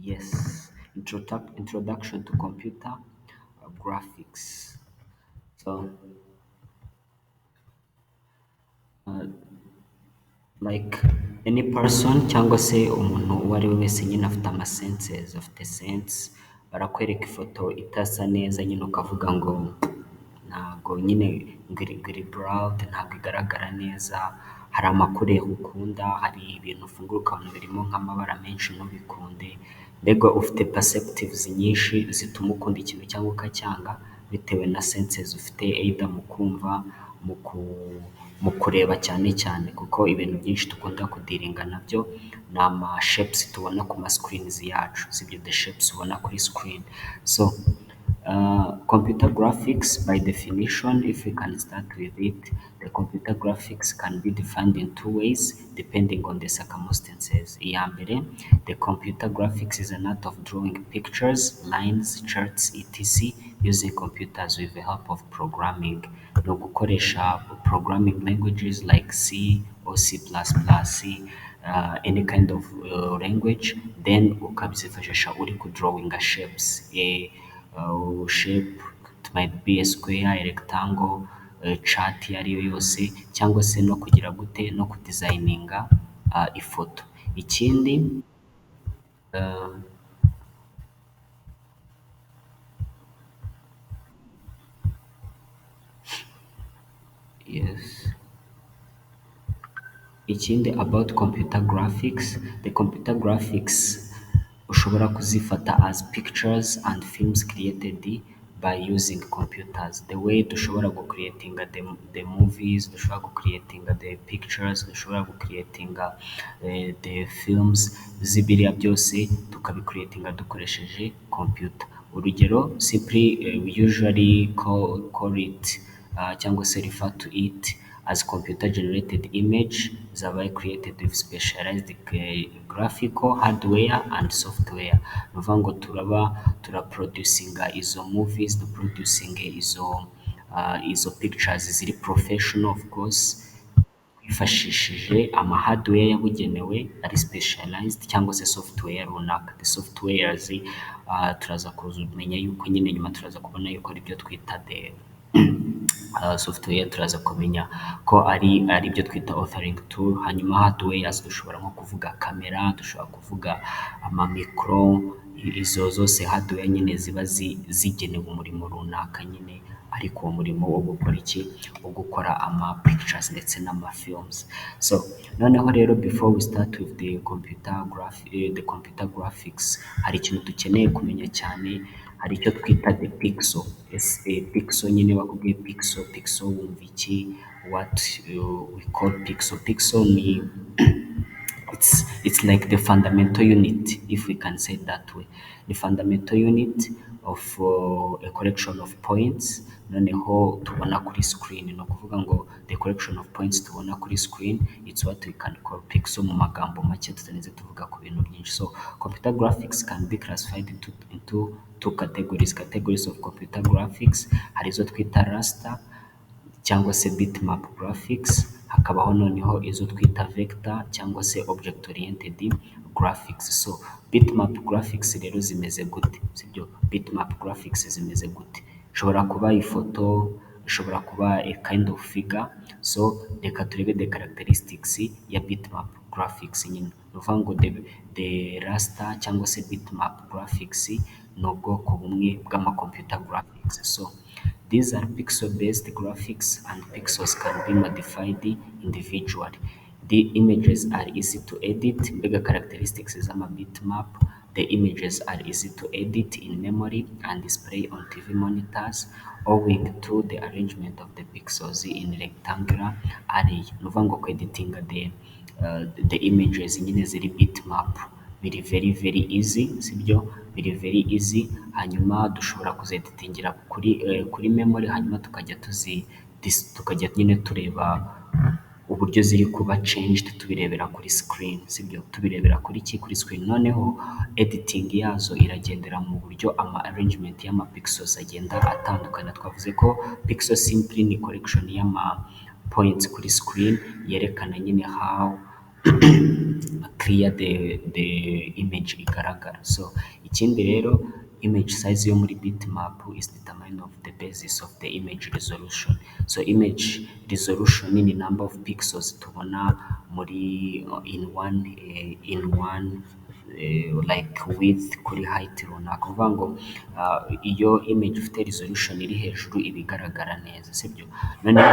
Yes, introduction to computer graphics. So, like any person cyangwa se umuntu uwo ari we wese nyine afite amasenses, afite sense, barakwereka ifoto itasa neza nyine ukavuga ngo ntabwo nyine ngiri burawudi ntabwo igaragara neza, hari amakureri ukunda, hari ibintu ufungura ukabona birimo nk'amabara menshi ntubikunde, mbega ufite perceptives nyinshi zituma ukunda ikintu cyangwa ukacyanga bitewe na senses ufite either mu kumva, mu ku mu kureba cyane cyane kuko ibintu byinshi dukunda kudiringa nabyo ni amashapes tubona ku ma screens yacu, sibyo the shapes ubona kuri screen. So computer graphics, by definition, if we can start with it, the computer graphics can be defined in two ways depending on the circumstances. Iya mbere, the computer graphics is an art of drawing pictures, lines, charts, etc. using computers with the help of programming. Ni ugukoresha programming languages like C or C++, any kind of language, then ukabyifashisha uri kudrawinga shapes. Shape, it might be a square, a rectangle, chart iyo ari yo yose, cyangwa se no kugira gute no kudizayininga ifoto. Ikindi yes, ikindi about computer graphics, the computer graphics ushobora kuzifata as pictures and films created by using computers. The way dushobora gucreatinga the movies, dushobora gucreatinga the pictures, dushobora gucreatinga the films z'ibiriya byose tukabicreatinga dukoresheje computer. Urugero, simply we usually call it cyangwa se refer to it as computer generated image zabaye created with specialized graphical hardware and software. Ni ukuvuga ngo turaproducinga izo movies, duproducinga izo pictures ziri professional of course, twifashishije ama hardware yabugenewe ari specialized cyangwa se software runaka. The softwares turaza kumenya yuko nyine nyuma turaza kubona yuko ari byo twita the software, turaza kumenya ko ari byo twita authoring tool. Hanyuma hardwares dushobora nko kuvuga kamera, dushobora kuvuga amamikoro, izo zose hardware nyine ziba zigenewe umurimo runaka nyine, ariko uwo murimo wo gukora iki? Wo gukora ama pictures ndetse n'ama films. So noneho rero before we start with the computer graphics, hari ikintu dukeneye kumenya cyane, hari icyo twita the pixel. Pixel nyine bakubwiye pixel wumva iki? What we call pixel. Pixel ni it's like the fundamental unit, if we can say it that way. The fundamental unit of a collection of points noneho tubona kuri screen. Ni ukuvuga ngo the collection of points tubona kuri screen, it's what we can call pixel mu magambo make tutarinze tuvuga ku bintu byinshi. So computer graphics can be classified into two categories of computer graphics. Hari izo twita raster cyangwa se bitmap graphics, hakabaho noneho izo twita vector cyangwa se object oriented graphics. So bitmap graphics rero zimeze gute? Sibyo, bitmap graphics zimeze gute? Ishobora kuba ifoto, ishobora kuba a kind of figure. So reka turebe the characteristics ya bitmap graphics nyine. Ni ukuvuga ngo the raster cyangwa se bitmap graphics ni ubwoko bumwe bw'ama-computer graphics. So these are pixel-based graphics and pixels can be modified individually. The images are easy to edit. Mbega characteristics z'ama bitmap, the images are easy to edit in memory and display on TV monitors owing to the arrangement of the pixels in rectangular array. Ni ukuvuga ngo kweditinga the images nyine ziri bitmap biri very easy, sibyo? Biri very easy. Hanyuma dushobora kuzeditingira kuri memory, hanyuma tukajya nyine tureba uburyo ziri kuba changed tubirebera kuri screen, sibyo? Tubirebera kuri screen. Noneho editing yazo iragendera mu buryo ama arrangement y'ama pixels agenda atandukana. Twavuze ko pixel simply ni collection y'ama points kuri screen yerekana nyine how clear the image igaragara. So ikindi rero, image size yo muri bitmap is determined of the basis of the image resolution. So image resolution ni number of pixels tubona muri in one like width kuri height runaka. Kuvuga ngo iyo image ifite resolution iri hejuru iba igaragara neza, sibyo? Noneho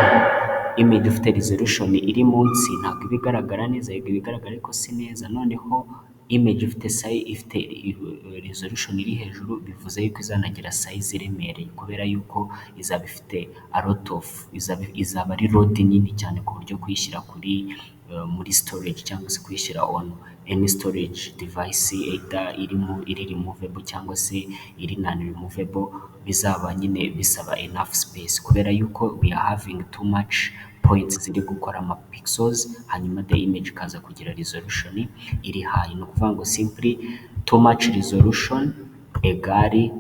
image ifite resolution iri munsi ntabwo iba igaragara neza, iba igaragara ariko si neza. Noneho image ifite resolution iri hejuru bivuze yuko izanagira size iremereye, kubera yuko izaba ifite a lot of izaba ari load nini cyane ku buryo kuyishyira muri storage cyangwa se kuyishyira on any storage device either iri removable cyangwa se iri non removable, bizaba nyine bisaba enough space, kubera yuko we are having too much points ziri gukora ama pixels, hanyuma the image ikaza kugira resolution iri high. Ni ukuvuga ngo simply too much resolution egari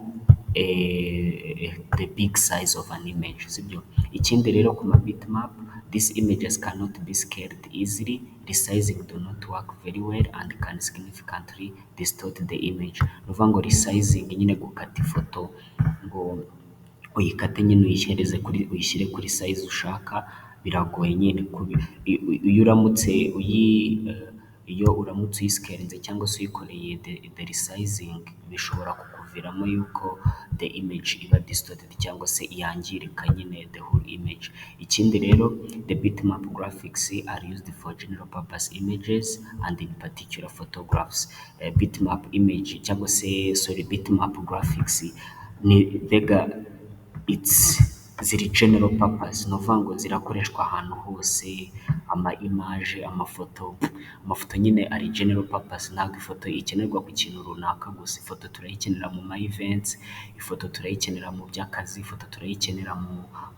the big size of an image, sibyo? Ikindi rero ku ma bitmap, these images cannot be scaled easily, resizing do not work very well and can significantly distort the image. Ni ukuvuga ngo resizing nyine gukata ifoto ngo uyikate nyine uyishyire kuri size ushaka biragoye nyine. Iyo uramutse uyiscalinze cyangwa se uyikoreye the resizing, bishobora kukuviramo yuko the image iba distorted cyangwa se yangirika nyine the whole image. Ikindi rero, the bitmap graphics are used for general purpose images and in particular photographs. Bitmap image cyangwa se bitmap graphics ni ziri general purpose, ni ukuvuga ngo zirakoreshwa ahantu hose, image, amafoto nyine ari general purpose. Ntabwo ifoto ikenerwa ku kintu runaka gusa, ifoto turayikenera mu ma events, ifoto turayikenera mu by'akazi, ifoto turayikenera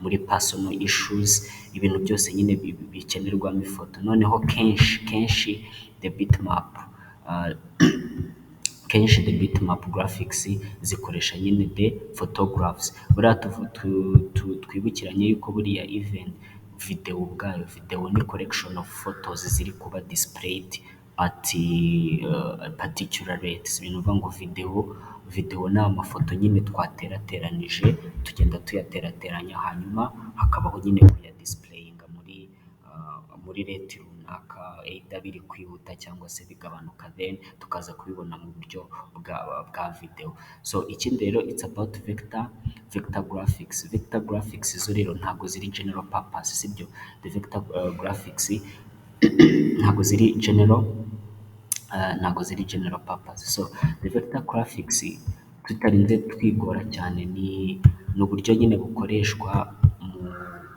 muri personal issues, ibintu byose nyine bikenerwamo ifoto. Noneho kenshi the bitmap graphics zikoresha nyine the photographs. Buriya twibukiranye yuko buriya even video ubwayo, video ni collection of photos ziri kuba displayed at particular rates. Ibintu bivuga ngo video ni amafoto nyine twaterateranije, tugenda tuyaterateranya, hanyuma hakabaho nyine kuya displayinga muri rate runaka, either biri kwihuta cyangwa se bigabanuka, then tukaza kubibona mu buryo bwa video. So ikindi rero, it's about vector graphics. Vector graphics zo rero ntabwo ziri general purpose, sibyo? The vector graphics ntabwo ziri general purpose. So the vector graphics, tutarinze twigora cyane, ni uburyo nyine bukoreshwa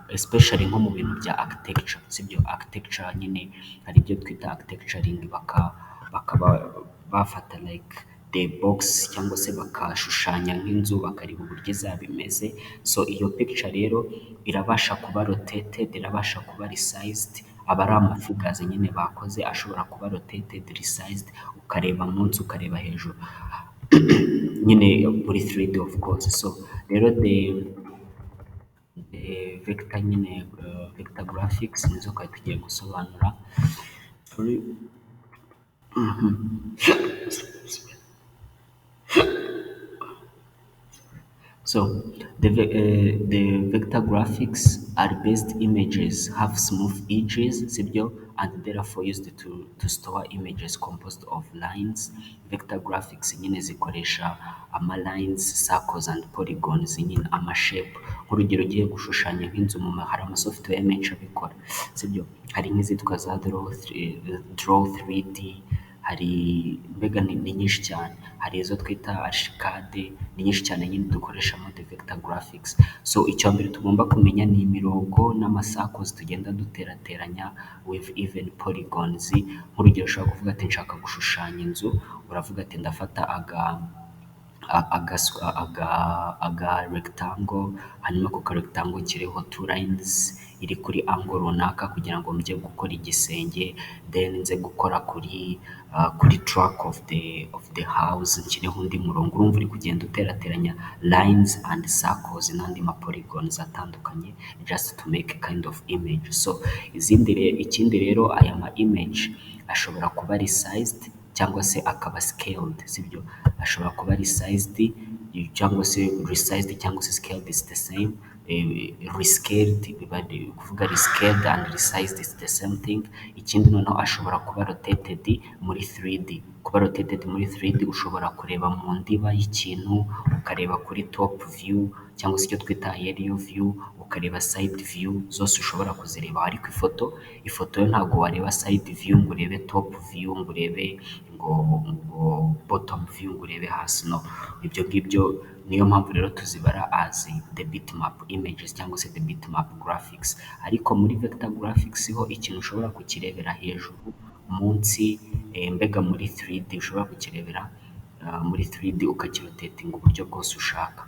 especially nko mu bintu bya architecture, sibyo? Architecture nyine hari ibyo twita architecturing, bakaba bafata like the box cyangwa se bakashushanya nk'inzu bakareba uburyo izaba imeze. So iyo picture rero irabasha kuba rotated, irabasha kuba resized, aba ari amafigures nyine bakoze, ashobora kuba rotated, resized, ukareba munsi ukareba hejuru nyine muri 3D of course. So rero the vector nyine vector graphics nizo twari tugiye gusobanura. So the vector graphics are based images have smooth edges, sibyo, and therefore used to store images composed of lines. Vector graphics nyine zikoresha lines, circles and polygons, nyine shape. Nk'urugero ugiye gushushanya nk'inzu, hari software menshi abikora, sibyo? Hari nk'izitwa za draw 3D, hari mbega ni nyinshi cyane, hari izo twita archicad, ni nyinshi cyane nyine dukoresha muri vector graphics. So icya mbere tugomba kumenya ni imirongo n'amasakos tugenda duterateranya with even polygons. Nk'urugero ushobora kuvuga ati nshaka gushushanya inzu, uravuga ati ndafata aga rectangle, hanyuma ku rectangle kiriho 2 lines, iri kuri angle runaka kugira ngo njye gukora igisenge, then nze gukora kuri track of the house nshyireho undi murongo. Urumva uri kugenda uterateranya lines and circles n'andi ma polygons atandukanye just to make a kind of image. So ikindi rero aya ma image ashobora kuba resized cyangwa se akaba scaled, sibyo? Ashobora kuba resized cyangwa se resized cyangwa se scaled is the same. Rescaled biba kuvuga rescaled and resized is the same thing. Ikindi noneho ashobora kuba rotated muri 3D. Kuba rotated muri 3D ushobora kureba mu ndiba y'ikintu, ukareba kuri top view cyangwa se icyo twita aerial view, ukareba side view, zose ushobora kuzireba. Ariko ifoto yo ntabwo wareba side view ngo urebe top view ngo urebe ngo bottom view ngo urebe hasi, no. Ibyo ngibyo niyo mpamvu rero tuzibara as the bitmap images cyangwa se the bitmap graphics. Ariko muri vector graphics ho ikintu ushobora kukirebera hejuru, munsi, mbega muri 3D ushobora kukirebera muri 3D ukakirotatinga uburyo bwose ushaka.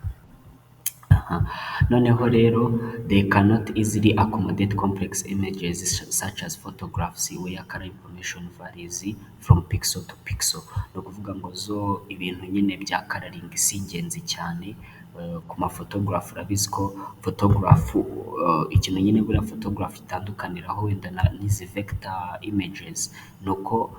Noneho rero they cannot easily accommodate complex images such as photographs where color information varies from pixel to pixel. Ni ukuvuga ngo zo ibintu nyine bya coloring si ingenzi cyane ku mafotogarafu. Urabizi ko photograph ikintu nyine buriya photograph itandukaniraho wenda n'izi vector images ni uko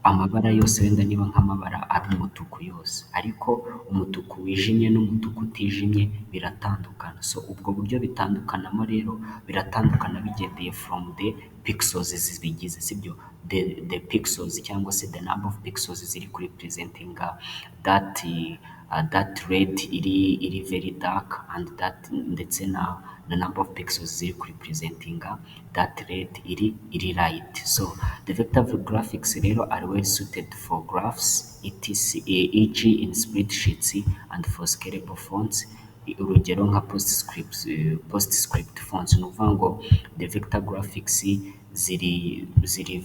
amabara yose wenda niba nk'amabara ari umutuku yose, ariko umutuku wijimye n'umutuku utijimye biratandukana. So ubwo buryo bitandukanamo rero biratandukana bigendeye from the pixels zibigize, sibyo? The pixels cyangwa se the number of pixels ziri kuri presentinga that red iri very dark and that ndetse na number of pixels ziri kuri presentinga that red iri light. So the vector graphics rero are well suited for graphs e.g. in spreadsheets and for scalable fonts. Urugero nka postscript fonts. Ni ukuvuga ngo the vector graphics ziri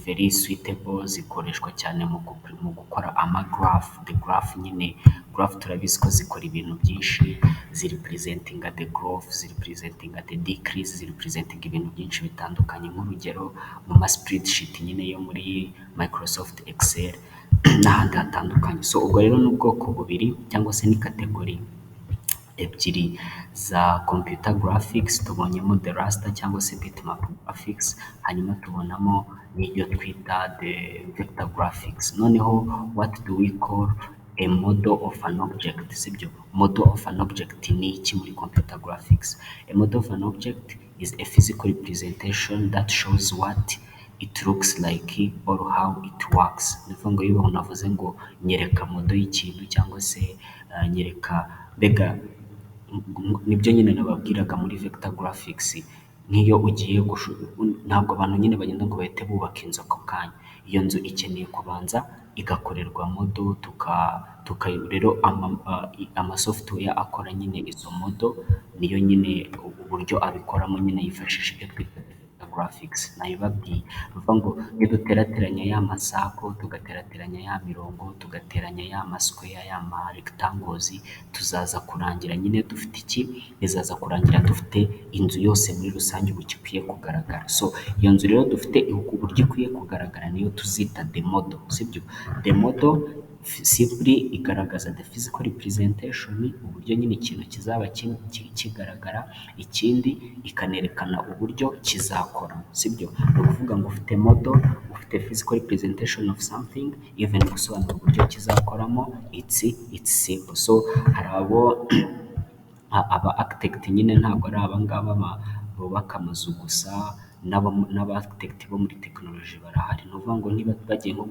very suitable, zikoreshwa cyane mu gukora graph. The graph nyine, graph turabizi ko zikora ibintu byinshi, ziri presentinga the growth, ziri presentinga the decrease, ziri presentinga ibintu byinshi bitandukanye. Nk'urugero mu ma spreadsheet nyine yo muri Microsoft Excel n'ahandi hatandukanye. So ubwo rero ni ubwoko bubiri cyangwa se ni kategori ebyiri za computer graphics. Tubonyemo the raster cyangwa se bitmap graphics, hanyuma tubonamo n'ibyo twita the vector graphics. Noneho what do we call a model of an object, sibyo? Model of an object ni iki muri computer graphics? A model of an object is a physical representation that shows what it looks like or how it works. Ni ukuvuga ngo iyo umuntu avuze ngo nyereka model y'ikintu cyangwa se nyereka, mbega nibyo nyine nababwiraga muri vector graphics. Nk'iyo ugiye ntabwo abantu nyine bagenda ngo bahite bubaka inzu ako kanya. Iyo nzu ikeneye kubanza igakorerwa model, rero amasoftware akora nyine izo model niyo nyine uburyo abikoramo nyine yifashisha ibyo twita graphics. Nabibabwiye bivuga ngo iyo duterateranya ya masako, tugaterateranya ya mirongo, tugateranya ya masquare, ya ma rectangles, tuzaza kurangira nyine dufite iki? Bizaza kurangira dufite inzu yose muri rusange uburyo ikwiye kugaragara. So iyo nzu rero dufite uburyo ikwiye kugaragara niyo tuzita the model, sibyo? The model simply igaragaza the physical representation, uburyo nyine ikintu kizaba kigaragara, ikindi ikanerekana uburyo kizakora, sibyo? Ni ukuvuga ngo ufite model, ufite physical representation of something, even gusobanura uburyo kizakoramo, it's simple. So hari aba architect nyine ntabwo ari abangaba bubaka amazu gusa, n'aba architect bo muri technology barahari. Ni ukuvuga ngo niba bagiye nko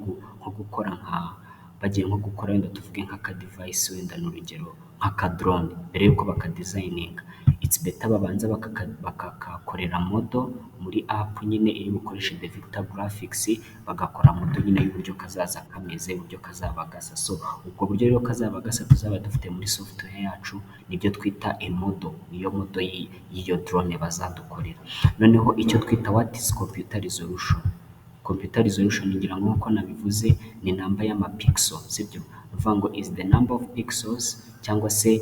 gukora wenda tuvuge nk'aka device, wenda n'urugero nk'aka drone, mbere yuko bakadesigninga, it's better babanza bakakakorera model muri app nyine iri bukoreshe the vector graphics, bagakora model nyine y'uburyo kazaza kameze, uburyo kazaba gasa. So ubwo buryo rero kazaba gasa tuzaba dufite muri software yacu nibyo twita a model, niyo model y'iyo drone bazadukorera. Noneho icyo twita what is computer resolution? Computer resolution ngira ngo nkuko nabivuze ni namba y'amapixel, sibyo? uvuga ngo is the number of pixels cyangwa se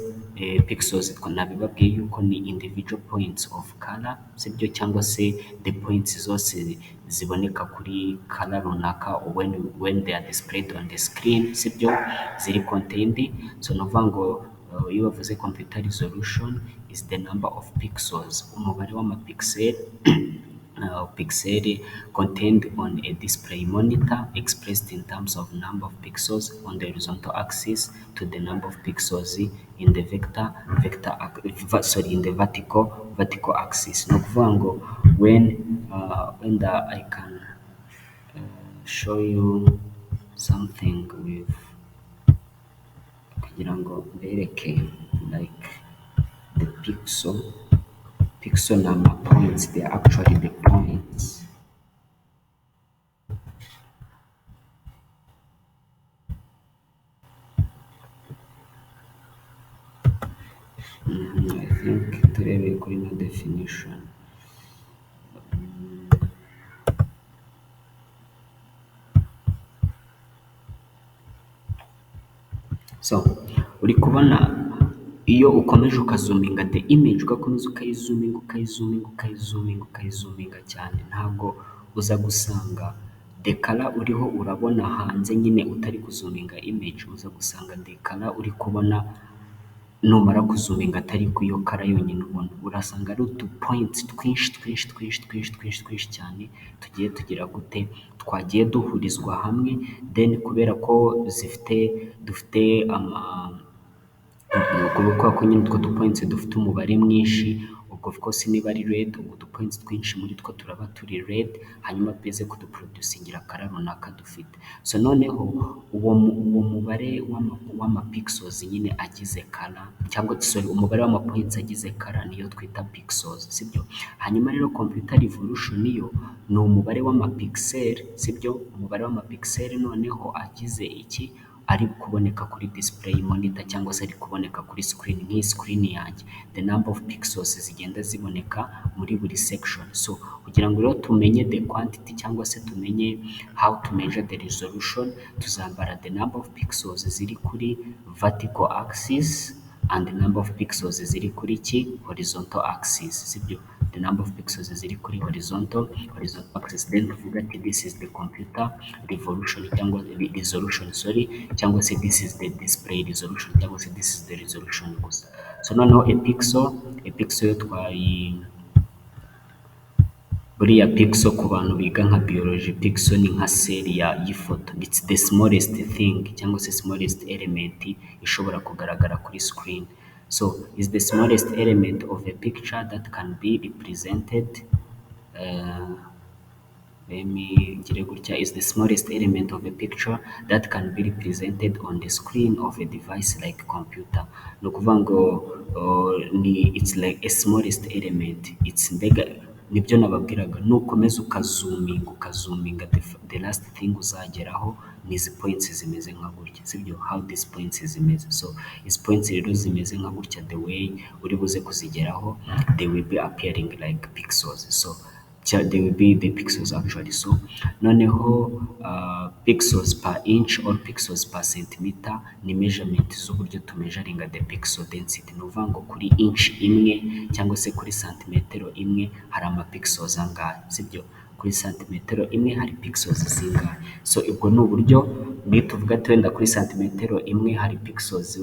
pixels nabibabwiye yuko ni individual points of color sibyo, cyangwa se the points zose ziboneka kuri color runaka when they are displayed on the screen sibyo, ziri contained. So ni ukuvuga ngo iyo bavuze computer resolution is the number of pixels, umubare w'amapixel pixel contained on a display monitor expressed in terms of number of pixels on the horizontal axis to the number of pixels in the in the vertical axis. No ukuvuga ngo when I can show you something with kugira ngo mbereke like the pixel number points, they are actually the points. I think turebe kuri no definition. So uri kubona iyo ukomeje ukazuminga the image, ugakomeza ukayizuminga cyane, ntabwo uza gusanga the color uriho urabona hanze nyine utari kuzuminga image, uza gusanga the color uri kubona numara kuzuminga atari ku iyo color yonyine ubona, urasanga ari utu points twinshi cyane tugiye tugira gute, twagiye duhurizwa hamwe, then kubera ko dufite kubera ko nyine utwo dupoints dufite umubare mwinshi, ubwo of course niba ari red, ubwo udupoints twinshi muri two turaba turi red, hanyuma bize kuduproducingira color runaka dufite. So noneho uwo mubare w'amapixels nyine agize color, cyangwa umubare w'amapoints agize color niyo twita pixels sibyo. Hanyuma rero computer revolution yo ni umubare w'amapixel sibyo, umubare w'amapixel noneho agize iki, ari kuboneka kuri display monitor cyangwa se ari kuboneka kuri screen, nk'iyi screen yanjye, the number of pixels zigenda ziboneka muri buri section. So kugira ngo rero tumenye the quantity cyangwa se tumenye how to measure the resolution, tuzambara the number of pixels ziri kuri vertical axis and the number of pixels ziri kuri horizontal axis sibyo, the number of pixels ziri kuri horizontal axis, then tuvuga ati this is the computer revolution cyangwa resolution cyangwa se this is the display resolution cyangwa se this is the resolution gusa. So noneho a pixel yo buriya pixel ku bantu biga nka biology, pixel ni nka seri y'ifoto, it's the smallest thing cyangwa se smallest element ishobora kugaragara kuri screen. So is the smallest element of a picture that can be represented is the smallest element of a picture that can be represented on the screen of a device like computer. Ni ukuvuga ngo it's like a smallest element, it's mbega nibyo nababwiraga, nukomeza ukazuminga the last thing uzageraho ni izi points zimeze nka gutya sibyo, how these points zimeze. So izi points rero zimeze nka gutya, the way uri buze kuzigeraho they will be appearing like pixels, so they will be the pixels actually. So noneho pixels per inch or pixels per centimeter ni measurement z'uburyo tumeasuringa the pixel density. Ni ukuvuga ngo kuri inch imwe cyangwa se kuri santimetero imwe hari amapixels angahe sibyo, kuri santimetero imwe hari pixels zingahe. So ubwo ni uburyo nituvuga wenda kuri santimetero imwe hari pixels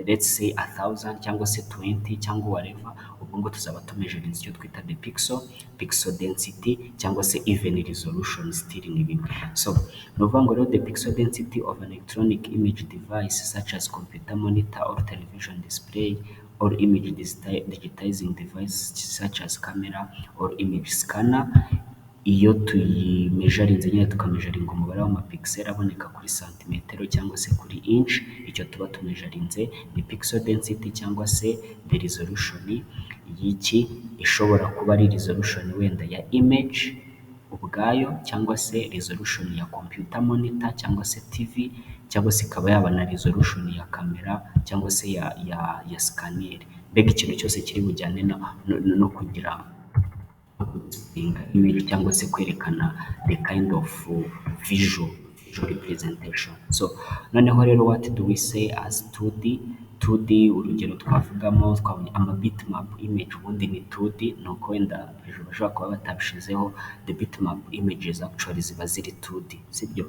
let's say 1000 cyangwa se 20 cyangwa whatever, ubwo ngo tuzaba tumeasuringa icyo twita the pixel density cyangwa se even resolution still ni bimwe. So ni ukuvuga ngo rero the pixel density of an electronic image device such as computer monitor or television display or image digitizing device such as camera or image scanner, iyo tuyimeasurinze nyine tukameasuringa umubare w'amapixel aboneka kuri santimetero cyangwa se kuri inch, icyo tuba tumeasurinze ni pixel density cyangwa se the resolution y'iki, ishobora kuba ari resolution wenda ya image ubwayo cyangwa se resolution ya computer monitor cyangwa se TV, cyangwa se ikaba yaba na resolution ya camera cyangwa se ya scanner, mbega ikintu cyose kiri bujyane no kugira image cyangwa se kwerekana the kind of visual visual representation. So noneho rero what do we say as 2D? 2D urugero twavugamo twavuga ama bitmap image ubundi ni 2D, ni uko wenda hejuru bashobora kuba batabishizeho the bitmap images actually ziba ziri 2D, sibyo?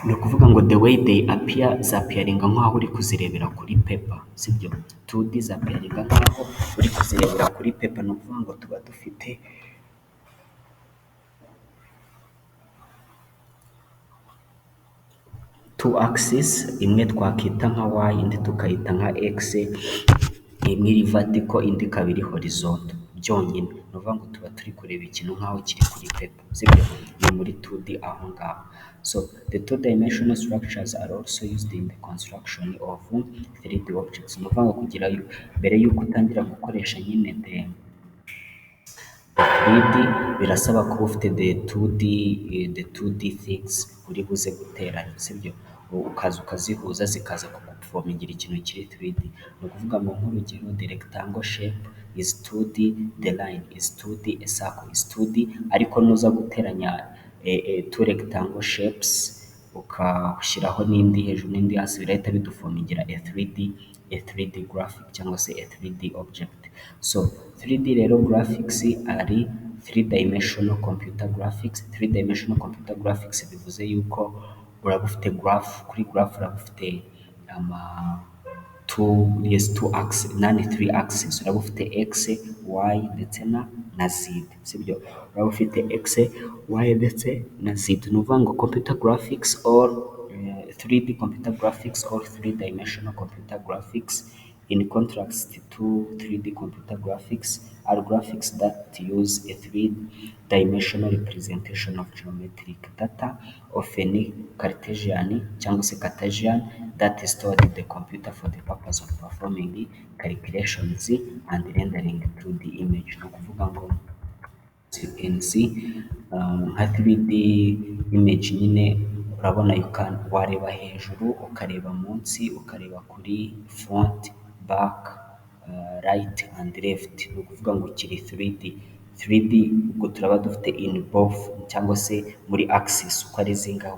Ni ukuvuga ngo the way they appear zapiyaringa nk'aho uri kuzirebera kuri paper, sibyo? 2D zapiyaringa nk'aho uri kuzirebera kuri paper, ni ukuvuga ngo tuba dufite two axis, imwe twakita nka y indi tukayita nka x, imwe iri vertical indi ikaba iri horizontal byonyine. Ni ukuvuga ngo tuba turi kureba ikintu nk'aho kiri kuri paper, sibyo? Ni muri 2D aho ngaho. So the two-dimensional structures are also used in the construction of 3D objects. Ni ukuvuga ngo kugira mbere y'uko utangira gukoresha nyine the 3D birasaba kuba ufite the 2D things uri buze guteranya, sibyo? Ukaza ukazihuza zikaza kugufomingira ikintu kiri 3D. Ni ukuvuga ngo nk'urugero the rectangle shape is 2D, the line is 2D, a circle is 2D, ariko nuza guteranya two rectangle shapes ukashyiraho n'indi hejuru n'indi hasi birahita bidufomingira a 3D graphic cyangwa se a 3D object. So 3D rero graphics ari 3-dimensional computer graphics. 3-dimensional computer graphics bivuze yuko uraba ufite graph, kuri graph uraba ufite ama two axes, nani 3 axes, uraba ufite x, y ndetse na z, sibyo? Uraba ufite x, y ndetse na z. Ni ukuvuga ngo computer graphics or 3D computer graphics or 3-dimensional computer graphics, in contrast to 3D computer graphics, are graphics that use a 3-dimensional representation of geometric data, often Cartesian cyangwa se Cartesian, that is stored in the computer for the purpose of performing calculations and rendering 2D image. Ni ukuvuga ngo you can see nka 3D image nyine urabona wareba hejuru ukareba munsi ukareba kuri front, back, right and left. Ni ukuvuga ngo kiri 3D. 3D ubwo turaba dufite in both cyangwa se muri axis uko ari zingahe,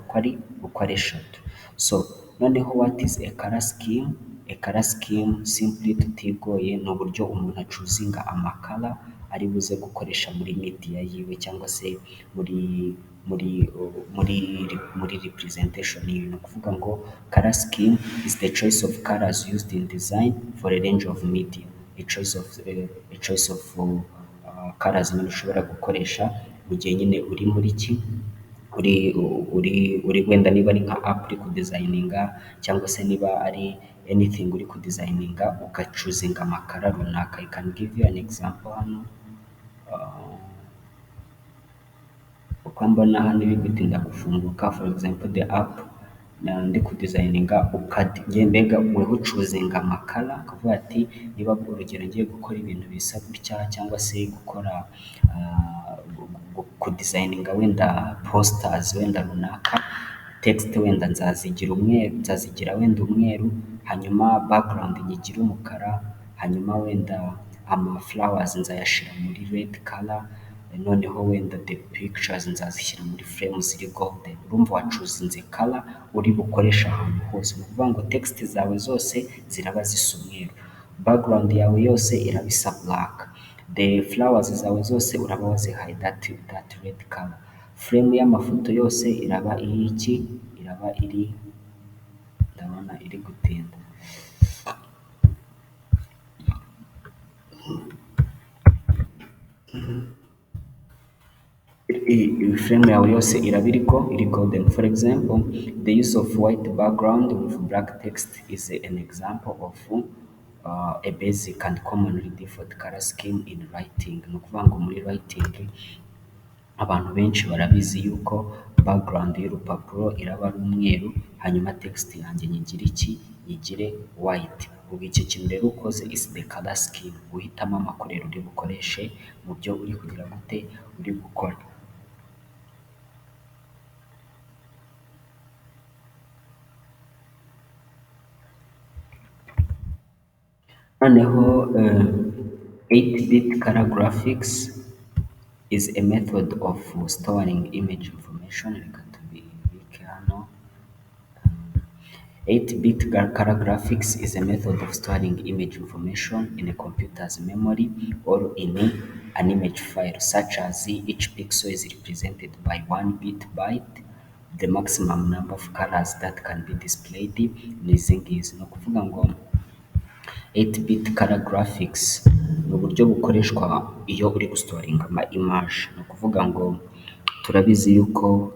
uko ari eshatu. So noneho what is a color scheme? A color scheme simply tutigoye ni uburyo umuntu acuzinga amakara ari buze gukoresha muri media yiwe cyangwa se muri representation yiwe. Ni ukuvuga ngo color scheme is the choice of colors used in design for a range of media. A choice of colors nyine ushobora gukoresha mu gihe nyine uri muri ki uri wenda niba ari nka app uri kudesigninga cyangwa se niba ari anything uri kudesigninga ugacuzinga amakara runaka. I can give you an example hano. Uko mbona hano iri gutinda gufunguka, for example the app ndi kudesigninga mbega wewe ucuzinga amakara ukavuga ati niba urugero ngiye gukora ibintu bisa gutya cyangwa se gukora kudesigninga wenda posters wenda runaka, text wenda nzazigira wenda umweru, hanyuma background nyigire umukara, hanyuma wenda ama flowers nzayashira muri red color, noneho wenda the pictures nzazishyira muri frame ziri golden. Urumva wacuzinze color uri bukoresha ahantu hose. Ni ukuvuga ngo text zawe zose ziraba zisa umweru, background yawe yose iraba isa black, the flowers zawe zose uraba wazihaye that red color, frame y'amafoto yose iraba iri ndabona iri gutinda. Frame yawe yose iraba iri golden. For example, the use of white background with black text is an example of a basic and commonly default color scheme in writing. Ni ukuvuga ngo muri writing abantu benshi barabizi yuko background y'urupapuro iraba ari umweru, hanyuma text yanjye nyigire white. Ubwo icyo kintu rero ukoze is the color scheme, uhitamo amakorero uri bukoreshe mu byo uri kugira gute uri gukora. Noneho 8-bit color graphics is a method of storing image information. Reka 8-bit color graphics is a method of storing image information in a computer's memory or in an image file, such as each pixel is represented by 1 bit byte. The maximum number of colors that can be displayed ni izi ngizi. Ni ukuvuga ngo 8-bit color graphics ni uburyo bukoreshwa iyo uri gustoringa ama image. Ni ukuvuga ngo turabizi yuko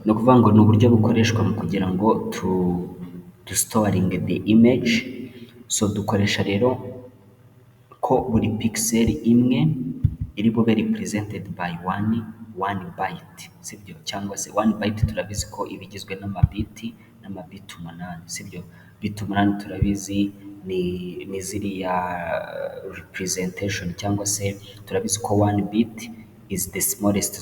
ni ukuvuga ngo ni uburyo bukoreshwa mu kugira ngo storing the image. Dukoresha rero ko buri pixel imwe iri bube represented by one byte, sibyo? Cyangwa se 1 byte turabizi ko iba igizwe n'amabiti 8, sibyo? Bit 8 turabizi ni ziriya representation, cyangwa se turabizi ko 1 bit is the smallest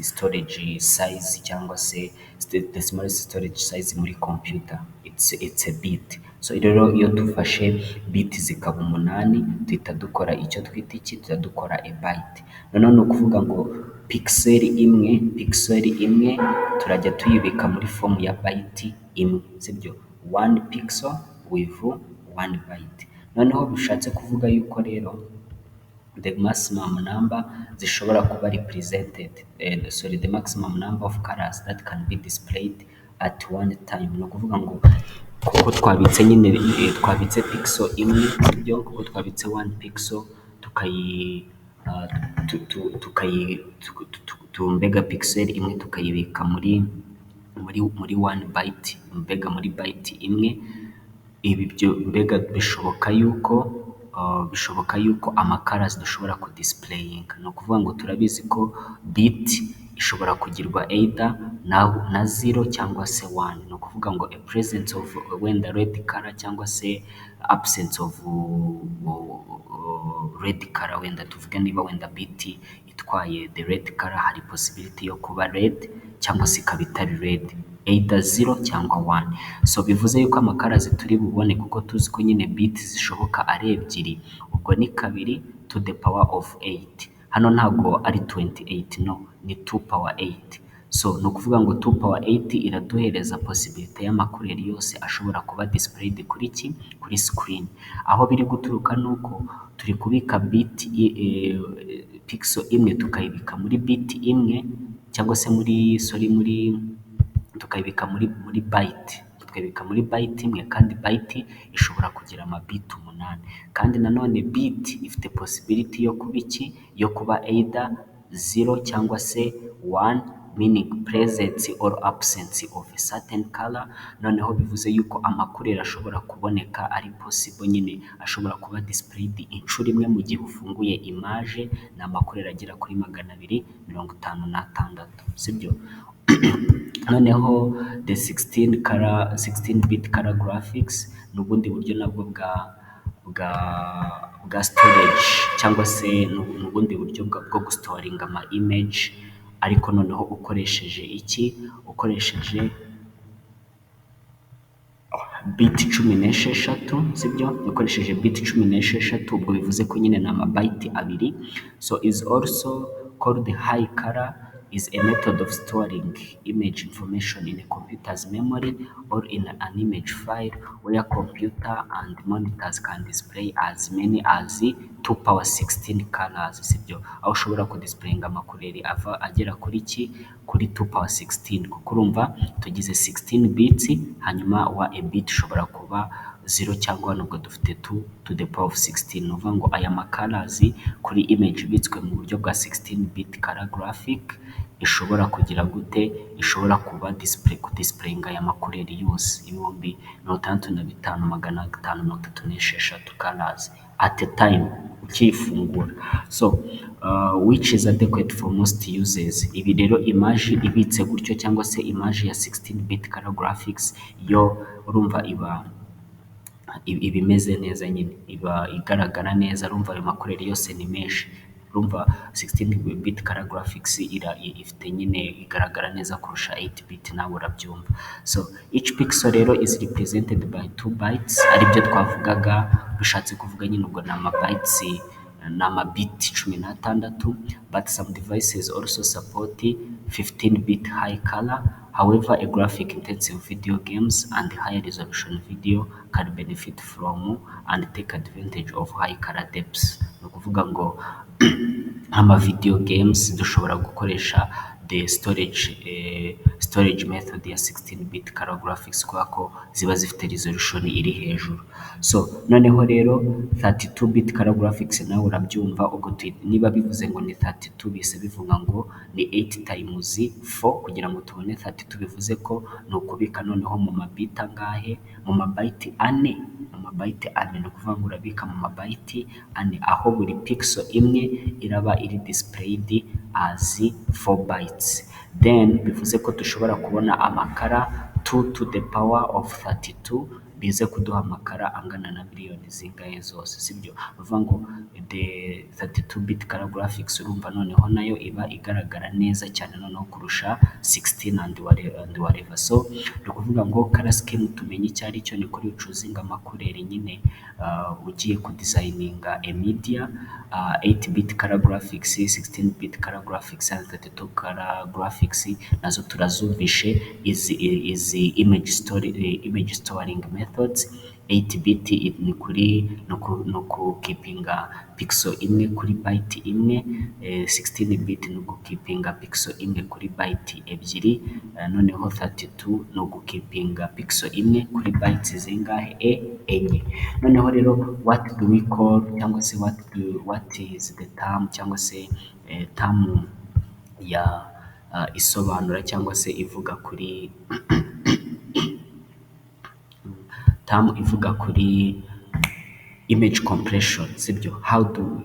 storage size, cyangwa se the smallest storage size muri computer. It's a bit. Rero iyo dufashe bit zikaba 8 duhita dukora icyo twita iki, duhita dukora a byte. Noneho ni ukuvuga ngo pixel imwe turajya tuyibika muri form ya byte imwe, sibyo? 1 pixel with 1 byte. Noneho bishatse kuvuga yuko rero the maximum number zishobora kuba represented, the maximum number of colors that can be displayed at one time. Ni ukuvuga ngo kuko twabitse nyine twabitse pixel imwe, sibyo? Kuko twabitse 1 pixel mbega pixel imwe tukayibika muri 1 byte, mbega muri byte imwe. Ibi byo mbega bishoboka yuko ama-colors dushobora kudisplayinga. Ni ukuvuga ngo turabizi ko bit ishobora kugirwa either na 0 cyangwa se 1. Ni ukuvuga ngo a presence of wenda red color cyangwa se absence of red color. Wenda tuvuge niba wenda bit itwaye the red color, hari possibility yo kuba red cyangwa se ikaba itari red, either 0 cyangwa 1. Bivuze yuko ama-colors turi bubone, kuko tuzi ko nyine bit zishoboka ari ebyiri, ubwo ni 2 to the power of 8. Hano ntabwo ari 28, no, ni 2 power 8. Ni ukuvuga ngo 2 power 8 iraduhereza possibility y'amakureri yose ashobora kuba displayed kuri screen. Aho biri guturuka nuko turi kubika pixel imwe tukayibika muri bit imwe, cyangwa se tukayibika muri byte, tukayibika muri byte imwe, kandi byte ishobora kugira amabit 8. Kandi nanone bit ifite possibility yo kuba iki, yo kuba either 0 cyangwa se 1, meaning presence or absence of a certain color. Noneho bivuze yuko amakureri ashobora kuboneka ari possible, nyine ashobora kuba displayed inshuro imwe mu gihe ufunguye image. Ni amakureri agera kuri 256, sibyo? Noneho the 16-bit color graphics ni ubundi buryo nabwo bwa storage, cyangwa se ni ubundi buryo bwo gustoringa ama image, ariko noneho ukoresheje iki, ukoresheje bit 16, sibyo? Ukoresheje bit 16, ubwo bivuze ko nyine ni amabyte 2. Is also called high color, is a method of storing image information in a computer's memory or in an image file, where computer and monitors can display as many as 2 power 16 colors, sibyo? Aho ushobora kudisplayinga amakureri agera kuri 2 power 16, kuko urumva tugize 16 bits, hanyuma a bit ushobora kuba 0 cyangwa 1, nubwo dufite 2 to the power of 16. Ni ukuvuga ngo aya ma-colors kuri image ibitswe mu buryo bwa 16-bit color graphic ishobora kugira gute, ishobora kuba kudisplayinga aya makureri yose 65,536 colors at a time ukifungura. Which is adequate for most users. Ibi rero image ibitse gutyo, cyangwa se image ya 16-bit color graphics, yo urumva iba imeze neza, nyine iba igaragara neza. Urumva ayo makureri yose ni menshi, urumva 16 bit color graphics ifite nyine igaragara neza kurusha 8 bit, nawe urabyumva. So each pixel rero is represented by 2 bytes, aribyo twavugaga, bishatse kuvuga nyine ubwo ni amabytes, ni amabiti 16, but some devices also support 15-bit high color. However, a graphic intensive video games and high resolution video can benefit from and take advantage of high color depths. Ni ukuvuga ngo ama video games dushobora gukoresha the storage method ya 16-bit color graphics kubera ko ziba zifite resolution iri hejuru. So noneho rero 32-bit color graphics nawe urabyumva, ubwo niba bivuze ngo ni 32 bise bivuga ngo ni 8 times 4, kugira ngo tubone 32 bivuze ko ni ukubika noneho mu mabit angahe, mu mabyte 4, mu mabyte 4, ni ukuvuga ngo urabika mu mabyte 4, aho buri pixel imwe iraba iri displayed as 4 bytes. Then bivuze ko dushobora kubona amakara 2 to the power of 32 bize kuduha amakara angana na miliyoni zingahe zose, sibyo? Bivuga ngo the 32-bit color graphics urumva noneho nayo iba igaragara neza cyane noneho kurusha 16 and whatever. So ni ukuvuga ngo color scheme tumenye icyo ari cyo, ni kuri ucuzinga amakureri nyine ugiye kudesigninga a media, 8-bit color graphics, 16-bit color graphics and 32 color graphics nazo turazumvishe izi image storing methods. 8-bit ni ukukipinga pixel imwe kuri byte imwe, 16-bit ni ukukipinga pixel imwe kuri byte ebyiri, noneho 32 ni ukukipinga pixel imwe kuri bytes zingahe, enye. Noneho rero what do we call cyangwa se what is the term cyangwa se term ya isobanura cyangwa se ivuga kuri term ivuga kuri image compression, sibyo?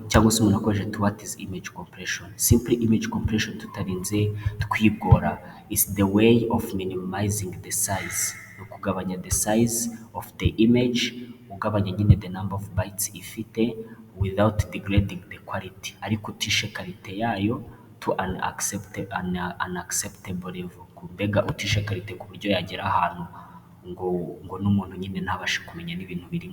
Cyangwa se umuntu akoresha what is image compression? Simply image compression tutarinze twigora is the way of minimizing the size, ni ukugabanya the size of the image, ugabanya nyine the number of bytes ifite without degrading the quality, ariko utishe karite yayo to an acceptable level, mbega utishe karite ku buryo yagera ahantu ngo n'umuntu nyine ntabashe kumenya n'ibintu biri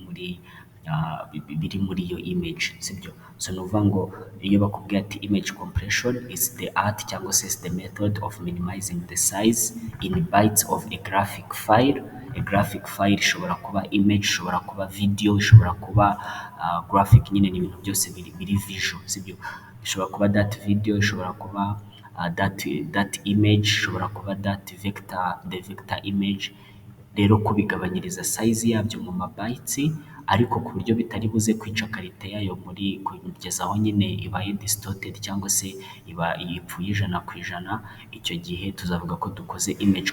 muri iyo image, sibyo? So ni ukuvuga ngo iyo bakubwiye ati image compression is the art cyangwa se is the method of minimizing the size in bytes of a graphic file. A graphic file ishobora kuba image, ishobora kuba video, ishobora kuba graphic, nyine ni ibintu byose biri visual, sibyo? Ishobora kuba that video, ishobora kuba that image, ishobora kuba the vector image. Rero kubigabanyiriza size yabyo mu mabytes, ariko ku buryo bitari buze kwica karite yayo kugeza aho nyine ibaye distorted cyangwa se iba ipfuye 100%, icyo gihe tuzavuga ko dukoze image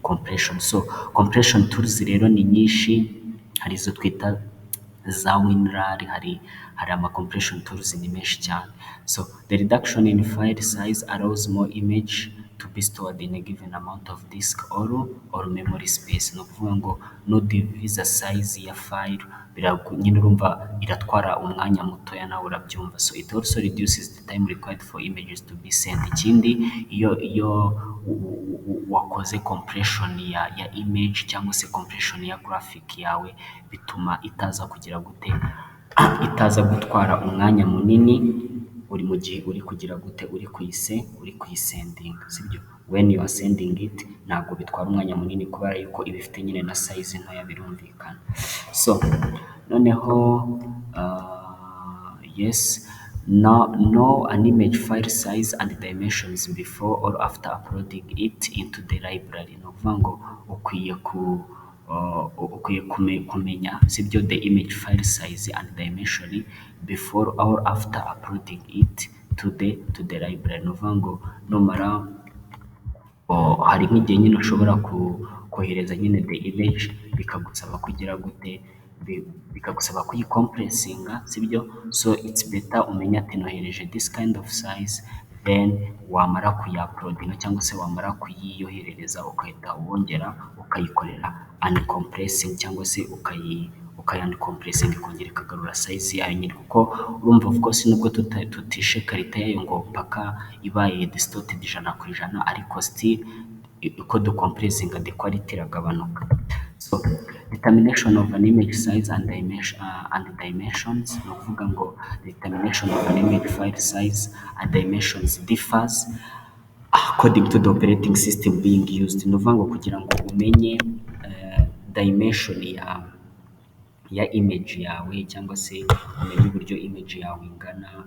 compression. So compression tools rero ni nyinshi, hari izo twita za WinRAR, hari ama compression tools ni menshi cyane. So the reduction in file size allows more image to be stored in a given amount of disk or memory space. Ni ukuvuga ngo nudiviza size ya file nyine urumva iratwara umwanya mutoya, nawe urabyumva. So it also reduces the time required for images to be sent. Ikindi iyo wakoze compression ya image cyangwa se compression ya graphic yawe, bituma itaza gutwara umwanya munini uri mu gihe uri kugira gute, uri kuyisending, sibyo? When you are sending it ntabwo bitwara umwanya munini kubera yuko iba ifite nyine na size ntoya, birumvikana. So noneho yes, know an image file size and dimensions before or after uploading it into the library. Ni ukuvuga ngo ukwiye kumenya, sibyo, the image file size and dimension before or after uploading it to the library. Ni ukuvuga ngo numara hari nk'igihe nyine ushobora kohereza nyine the image bikagusaba kugira gute, bikagusaba kuyicompressinga, sibyo? So it's better umenya ati nohereje this kind of size, then wamara kuyiuploadinga cyangwa se wamara kuyiyoherereza ugahita wongera ukayikorera uncompressing cyangwa se ukayanikompuresinga ikongera ikagarura sayizi yayo nyine, kuko urumva of course nubwo tutishe karite yayo ngo paka ibaye distorted ijana ku ijana, ariko still uko dukompuresinga the quality iragabanuka. So determination of an image size and dimensions, ni ukuvuga ngo determination of an image file size and dimensions differs according to the operating system being used. Ni ukuvuga ngo kugira ngo umenye dimension ya image yawe, cyangwa se umenye uburyo image yawe ingana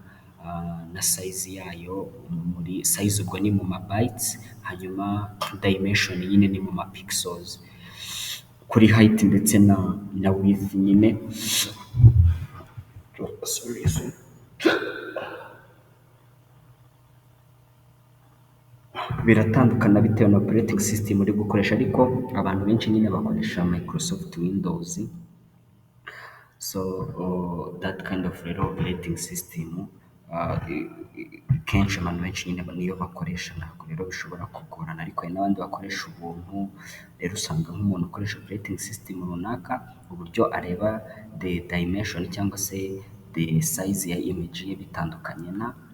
na size yayo, muri size ubwo ni mu mabytes, hanyuma dimension nyine ni mu mapixels, kuri height ndetse na width nyine. Biratandukana bitewe na operating system uri gukoresha, ariko abantu benshi nyine bakoresha Microsoft Windows. So that kind of rero operating system kenshi abantu benshi nyine niyo bakoresha, ntabwo rero bishobora kugorana, ariko hari n'abandi bakoresha ubuntu. Rero usanga nk'umuntu ukoresha operating system runaka, uburyo areba the dimension cyangwa se the size ya image ye bitandukanye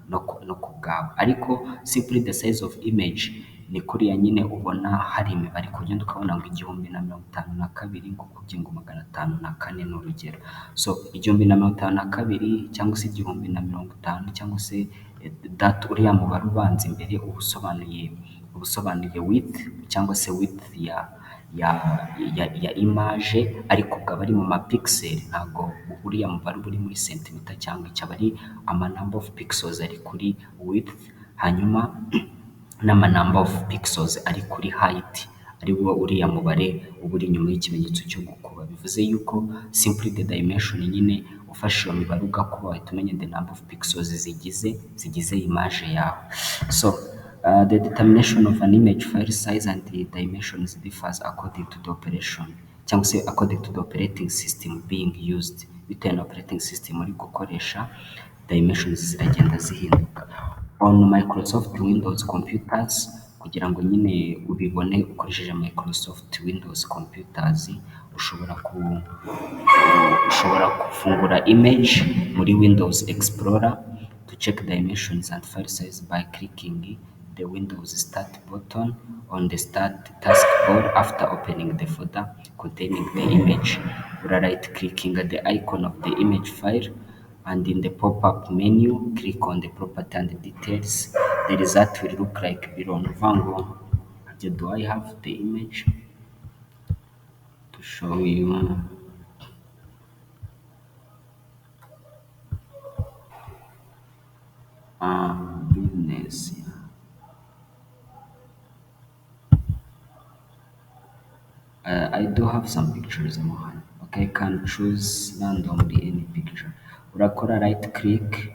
no ku bwawe, ariko simply the size of image ni kuriya nyine ubona hari imibare kugenda ukabona ngo 1052 ngo kubye ngo 504 ni urugero. So 1052 cyangwa se 1050 cyangwa se that uriya mubare ubanza imbere ubusobanuye width cyangwa se width ya image, ariko ukaba ari mu mapixel, ntabwo uriya mubare uri muri centimeter cyangwa cyaba ari number of pixels ari kuri width, hanyuma number of pixels ari kuri height, ari wo uriya mubare uba uri inyuma y'ikimenyetso cyo gukuba. Bivuze yuko simply the dimension nyine ufashe iyo mibare ugakuba wahita umenya the number of pixels zigize image yawe. So the determination of an image file size and the dimensions differs according to the operation, cyangwa se according to the operating system being used. Bitewe na operating system uri gukoresha, dimensions ziragenda zihinduka. On Microsoft Windows computers, kugira ngo nyine ubibone ukoresheje Microsoft Windows computers, ushobora gufungura image muri Windows Explorer to check dimensions and file size by clicking the Windows Start button on the Start taskbar after opening the folder containing the image. Right clicking at the icon of the image file, and in the pop-up menu, click on the property and details. The result will look like below. Do I have the image to show you? Business. I do have some pictures in one. Okay, I can choose randomly any picture. Urakora right click,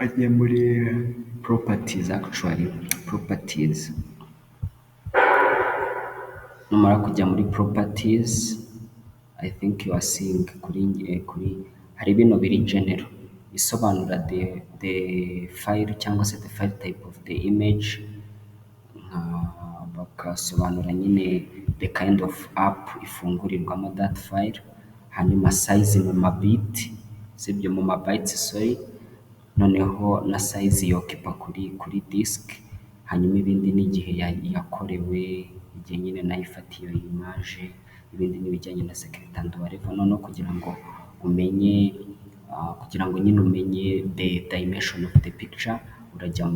ajya muri properties, properties. Numara kujya muri properties, I think you are seeing kuri hari bino biri general isobanura the file cyangwa se the file type of the image, bakasobanura nyine the kind of app ifungurirwamo that file, hanyuma size mu mabit, sibyo mu mabytes, noneho na size yokipa kuri disk, hanyuma ibindi n'igihe yakorewe, igihe nyine nayifatiye iyo image, ibindi n'ibijyanye na security and whatever. Noneho kugira ngo nyine umenye the dimension of the picture, urajya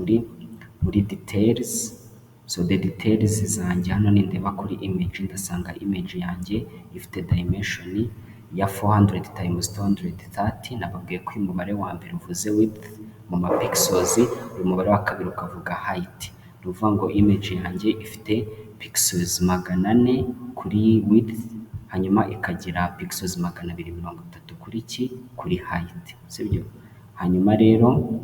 muri details. So the details zanjye hano nindeba kuri image, ndasanga image yanjye ifite dimension ya 400 times 230. Nababwiye ko umubare wa mbere uvuze width mu mapixels, uyu mubare wa kabiri ukavuga height. Ni ukuvuga ngo image yanjye ifite pixels 400 kuri width, hanyuma ikagira pixels 230 kuri height, sibyo? Hanyuma rero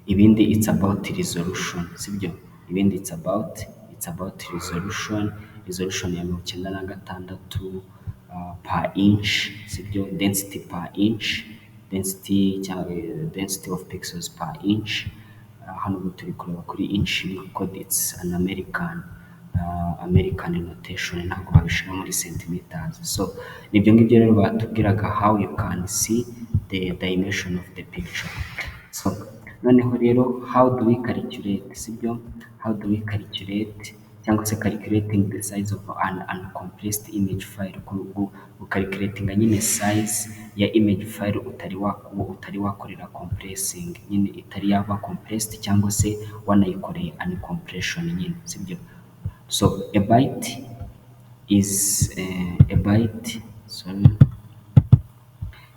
ibindi it's about resolution, sibyo? Ibindi it's about resolution ya 96 per inch, sibyo? Density per inch, density of pixels per inch. Hano turi kureba kuri inch kuko it's an American American notation, ntabwo babishyira muri centimeters. So nibyo ngibyo rero batubwiraga how you can see the dimension of the picture. So noneho rero how do we calculate, sibyo, how do we calculate cyangwa se calculating the size of an uncompressed image file, gucalculatinga nyine size ya image file utari wakorera compressing, nyine itari yaba compressed cyangwa se wanayikoreye uncompression nyine, sibyo. So a byte is a byte, sorry,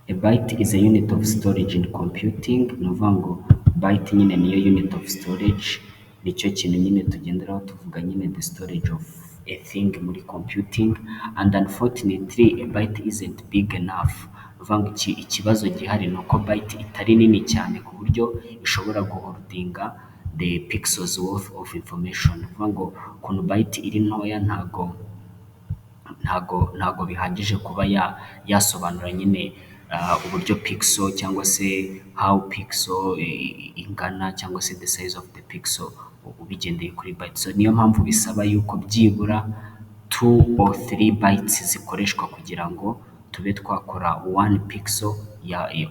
a byte is a unit of storage in computing. Ni ukuvuga ngo byte nyine niyo unit of storage, nicyo kintu nyine tugenderaho tuvuga nyine the storage of a thing muri computing. And unfortunately a byte isn't big enough. Ni ukuvuga ngo ikibazo gihari ni uko byte itari nini cyane ku buryo ishobora guholdinga the pixels worth of information. Ni ukuvuga ngo ukuntu byte iri ntoya ntago bihagije kuba yasobanura nyine uburyo pixel cyangwa se how pixel ingana cyangwa se the size of the pixel ubigendeye kuri byte. So niyo mpamvu bisaba yuko byibura 2 or 3 bytes zikoreshwa kugira ngo tube twakora 1 pixel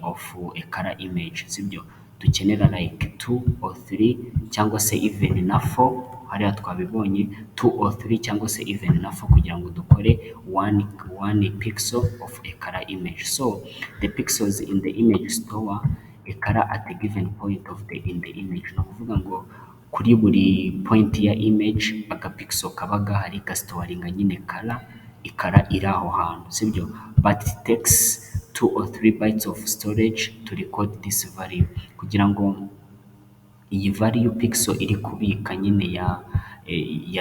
of a color image, sibyo. Dukenera like 2 or 3 cyangwa se even na 4, hariya twabibonye 2 or 3 cyangwa se even na 4 kugira ngo dukore 1 pixel of a color image. So the pixels in the image store a color at a given point in the image. No kuvuga ngo kuri buri point ya image agapixel kaba gahari gasitoringa nyine color, ikara iri aho hantu, sibyo. But it takes 2 or 3 bytes of storage to record this value, kugira ngo iyi value pixel iri kubika nyine ya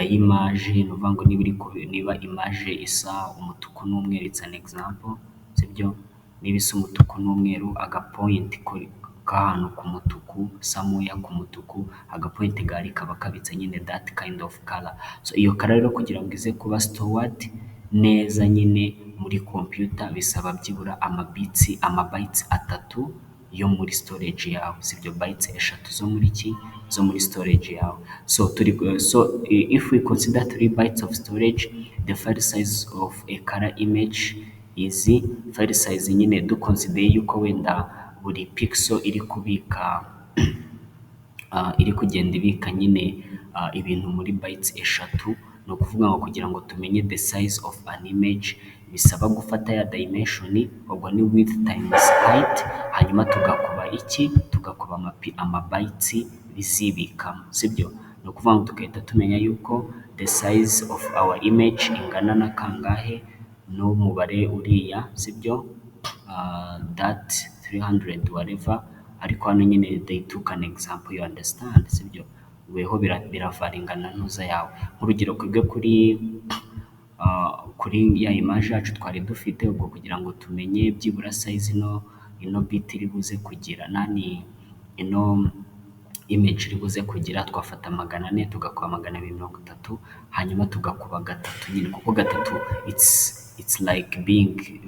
image. Ni ukuvuga ngo niba image isa umutuku n'umweru, it's an example, sibyo. Niba isa umutuku n'umweru, agapoint k'ahantu ku mutuku, somewhere ku mutuku, agapoint gahari kaba kabitse nyine that kind of color. So iyo color rero kugira ngo ize kuba stored neza nyine muri computer bisaba byibura amabytes 3 yo muri storage yawe, sibyo, bytes 3 zo muri storage yawe. So if we consider 3 bytes of storage, the file size of a color image is file size nyine duconsider yuko wenda buri pixel iri kubika iri kugenda ibika nyine ibintu muri bytes 3. Ni ukuvuga ngo kugira ngo tumenye the size of an image bisaba gufata ya dimension, ubwo ni width times height, hanyuma tugakuba amabytes bizibikamo, sibyo. Ni ukuvuga ngo tugahita tumenya yuko the size of our image ingana na kangahe n'umubare uriya, sibyo, that 300 whatever. Ariko hano nyine they took an example, you understand, sibyo. Weho biravaringana n'uza yawe. Nk'urugero twebwe kuri ya image yacu twari dufite, ubwo kugira ngo tumenye byibura size ino bit iri buze kugira ino image iri buze kugira, twafata 400 tugakuba 230, hanyuma tugakuba 3 nyine, kuko 3 it's like being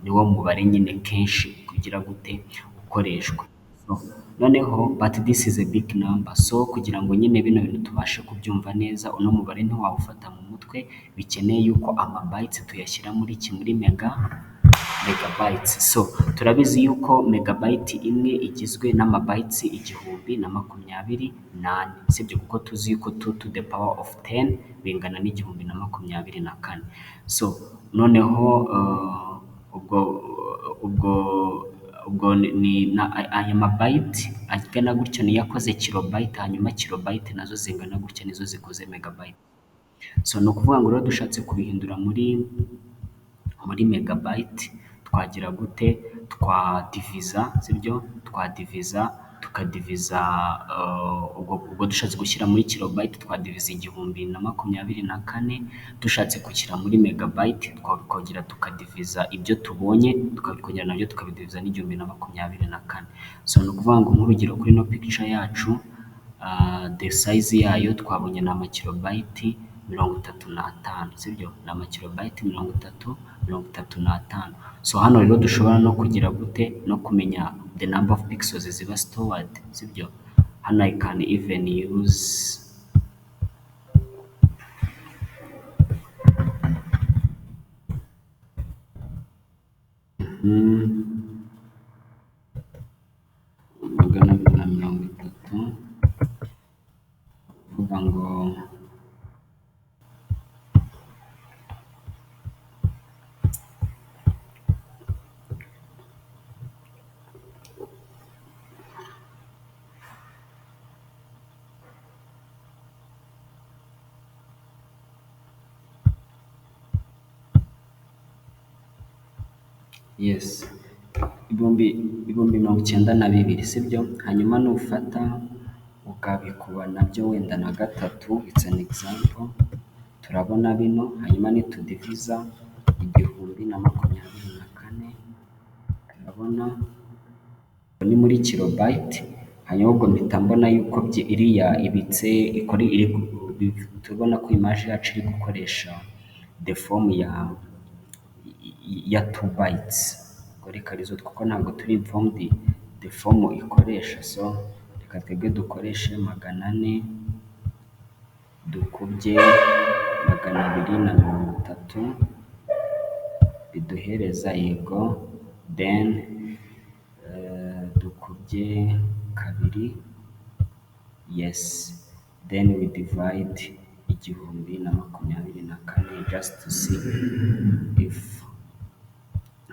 niwo mubare nyine kenshi kugira gute ukoreshwa. So noneho but this is a big number, so kugira ngo nyine bino bintu tubashe kubyumva neza, uno mubare ntiwawufata mu mutwe, bikeneye yuko amabytes tuyashyira muri megabytes. So turabizi yuko megabyte imwe igizwe n'amabytes 1024, sibyo, kuko tuzi yuko 2 to the power of 10 bingana n'1024. So noneho ubwo ni aya mabyte agana gutyo niyo akoze kilobyte, hanyuma kilobyte nazo zingana gutya nizo zikoze megabyte. So ni ukuvuga ngo rero dushatse kubihindura muri megabyte twagira gute, twadiviza, sibyo, tukadiviza ubwo dushatse gushyira muri kilobyte twadiviza 1024, dushatse gushyira muri megabyte twakongera tukadiviza ibyo tubonye, tukabikongera nabyo tukabidiviza n'1024. So ni ukuvuga ngo nk'urugero kuri no picture yacu the size yayo twabonye ni amakilobyte 35, sibyo, ni amakilobyte 35. So hano rero dushobora no kugira gute no kumenya the number of pixels ziba stored, sibyo. Hano I can even use magana abiri na mirongo itatu, kuvuga ngo yes, ibihumbi mirongo icyenda na bibiri sibyo, hanyuma nufata ukabikuba nabyo wenda na gatatu, it's an example, turabona bino, hanyuma nitudiviza igihumbi na makumyabiri na kane, turabona ni muri kilobyte, hanyuma ubwo mpita mbona yuko iriya ibitse tubona ko image yacu iri gukoresha the form ya 2 bytes, ubwo reka arizo kuko ntabwo turi informed the form ikoresha, so reka twebwe dukoreshe 400 dukubye 230 biduhereza yego, then dukubye kabiri, yes, then we divide igihumbi na makumyabiri na kane just to see if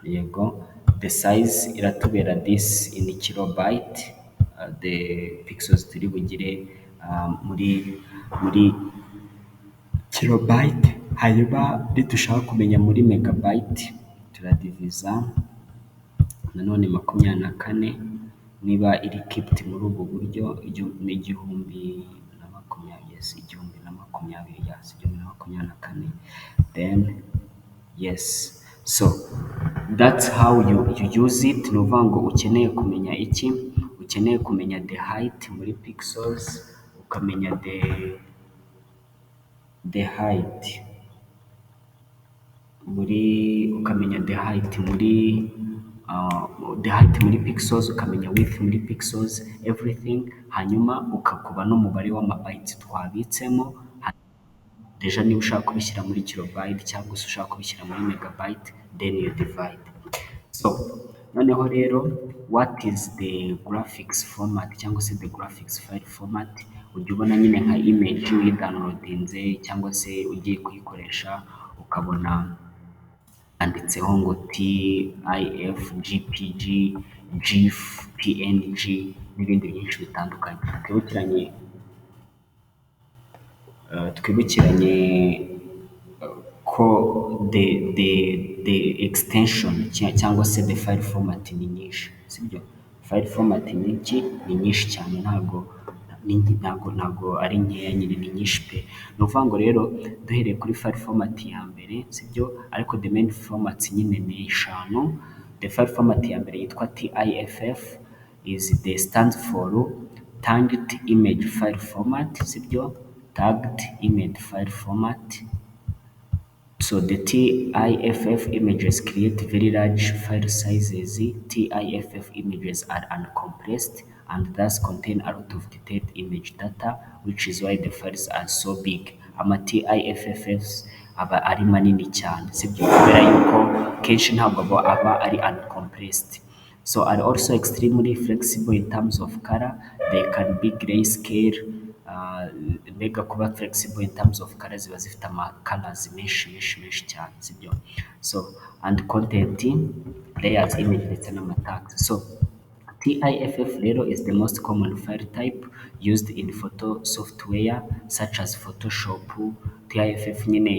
yego the size iratubera this in kilobyte, the pixels turi bugire muri kilobyte, hanyuma nidushaka kumenya muri megabyte turadiviza nanone 24 niba iri kept muri ubu buryo, igihumbi na makumyabiri, yes, igihumbi na makumyabiri, yes, igihumbi na makumyabiri na kane, then yes, so that's how you use it. Ni ukuvuga ngo ukeneye kumenya iki, ukeneye kumenya the height muri pixels, ukamenya the height muri pixels, ukamenya width muri pixels, everything, hanyuma ukakuba n'umubare w'amabytes twabitsemo, deja niba ushaka kubishyira muri kilobyte cyangwa se ushaka kubishyira muri megabyte, then you divide. So noneho rero what is the graphics format cyangwa se the graphics file format, ujya ubona nyine nka image uyidownloadinze cyangwa se ugiye kuyikoresha ukabona handitseho ngo TIFF, GPG, GIF, PNG n'ibindi byinshi bitandukanye. Twibukiranye ko the extension cyangwa se the file format ni nyinshi, sibyo? File format ni nyinshi cyane, ntabwo ari nkeya, nyine ni nyinshi pe. Ni ukuvuga ngo rero duhereye kuri file format ya mbere, sibyo, ariko the main formats nyine ni eshanu. The file format ya mbere yitwa TIFF stands for tagged image file format, sibyo, tagged image file format. So the TIFF images create very large file sizes. TIFF images are uncompressed and thus contain a lot of detailed image data, which is why the files are so big. TIFFs aba ari manini cyane, sibyo, kubera yuko kenshi ntabwo aba ari uncompressed. So are also extremely flexible in terms of color. They can be grayscale, mbega kuba flexible in terms of color, ziba zifite colors menshi cyane, sibyo. So and content layers, image ndetse n'amatags. So TIFF rero is the most common file type used in photo software such as Photoshop. TIFF nyine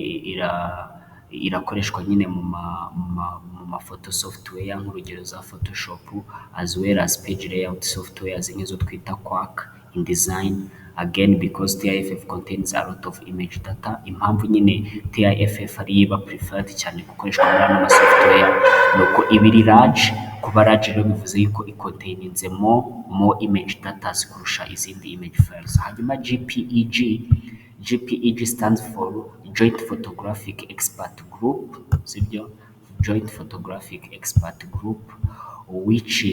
irakoreshwa nyine mu ma photo software nk'urugero za Photoshop, as well as page layout software nk'izo twita Quark, InDesign. Again, because TIFF contains a lot of image data, impamvu nyine TIFF ariyo iba preferred cyane gukoreshwa muri ano software nuko iba iri large. Kuba large rero bivuze yuko icontaininze more image data kurusha izindi image files. Hanyuma GPEG stands for Joint Photographic Expert Group, sibyo, Joint Photographic Expert Group, which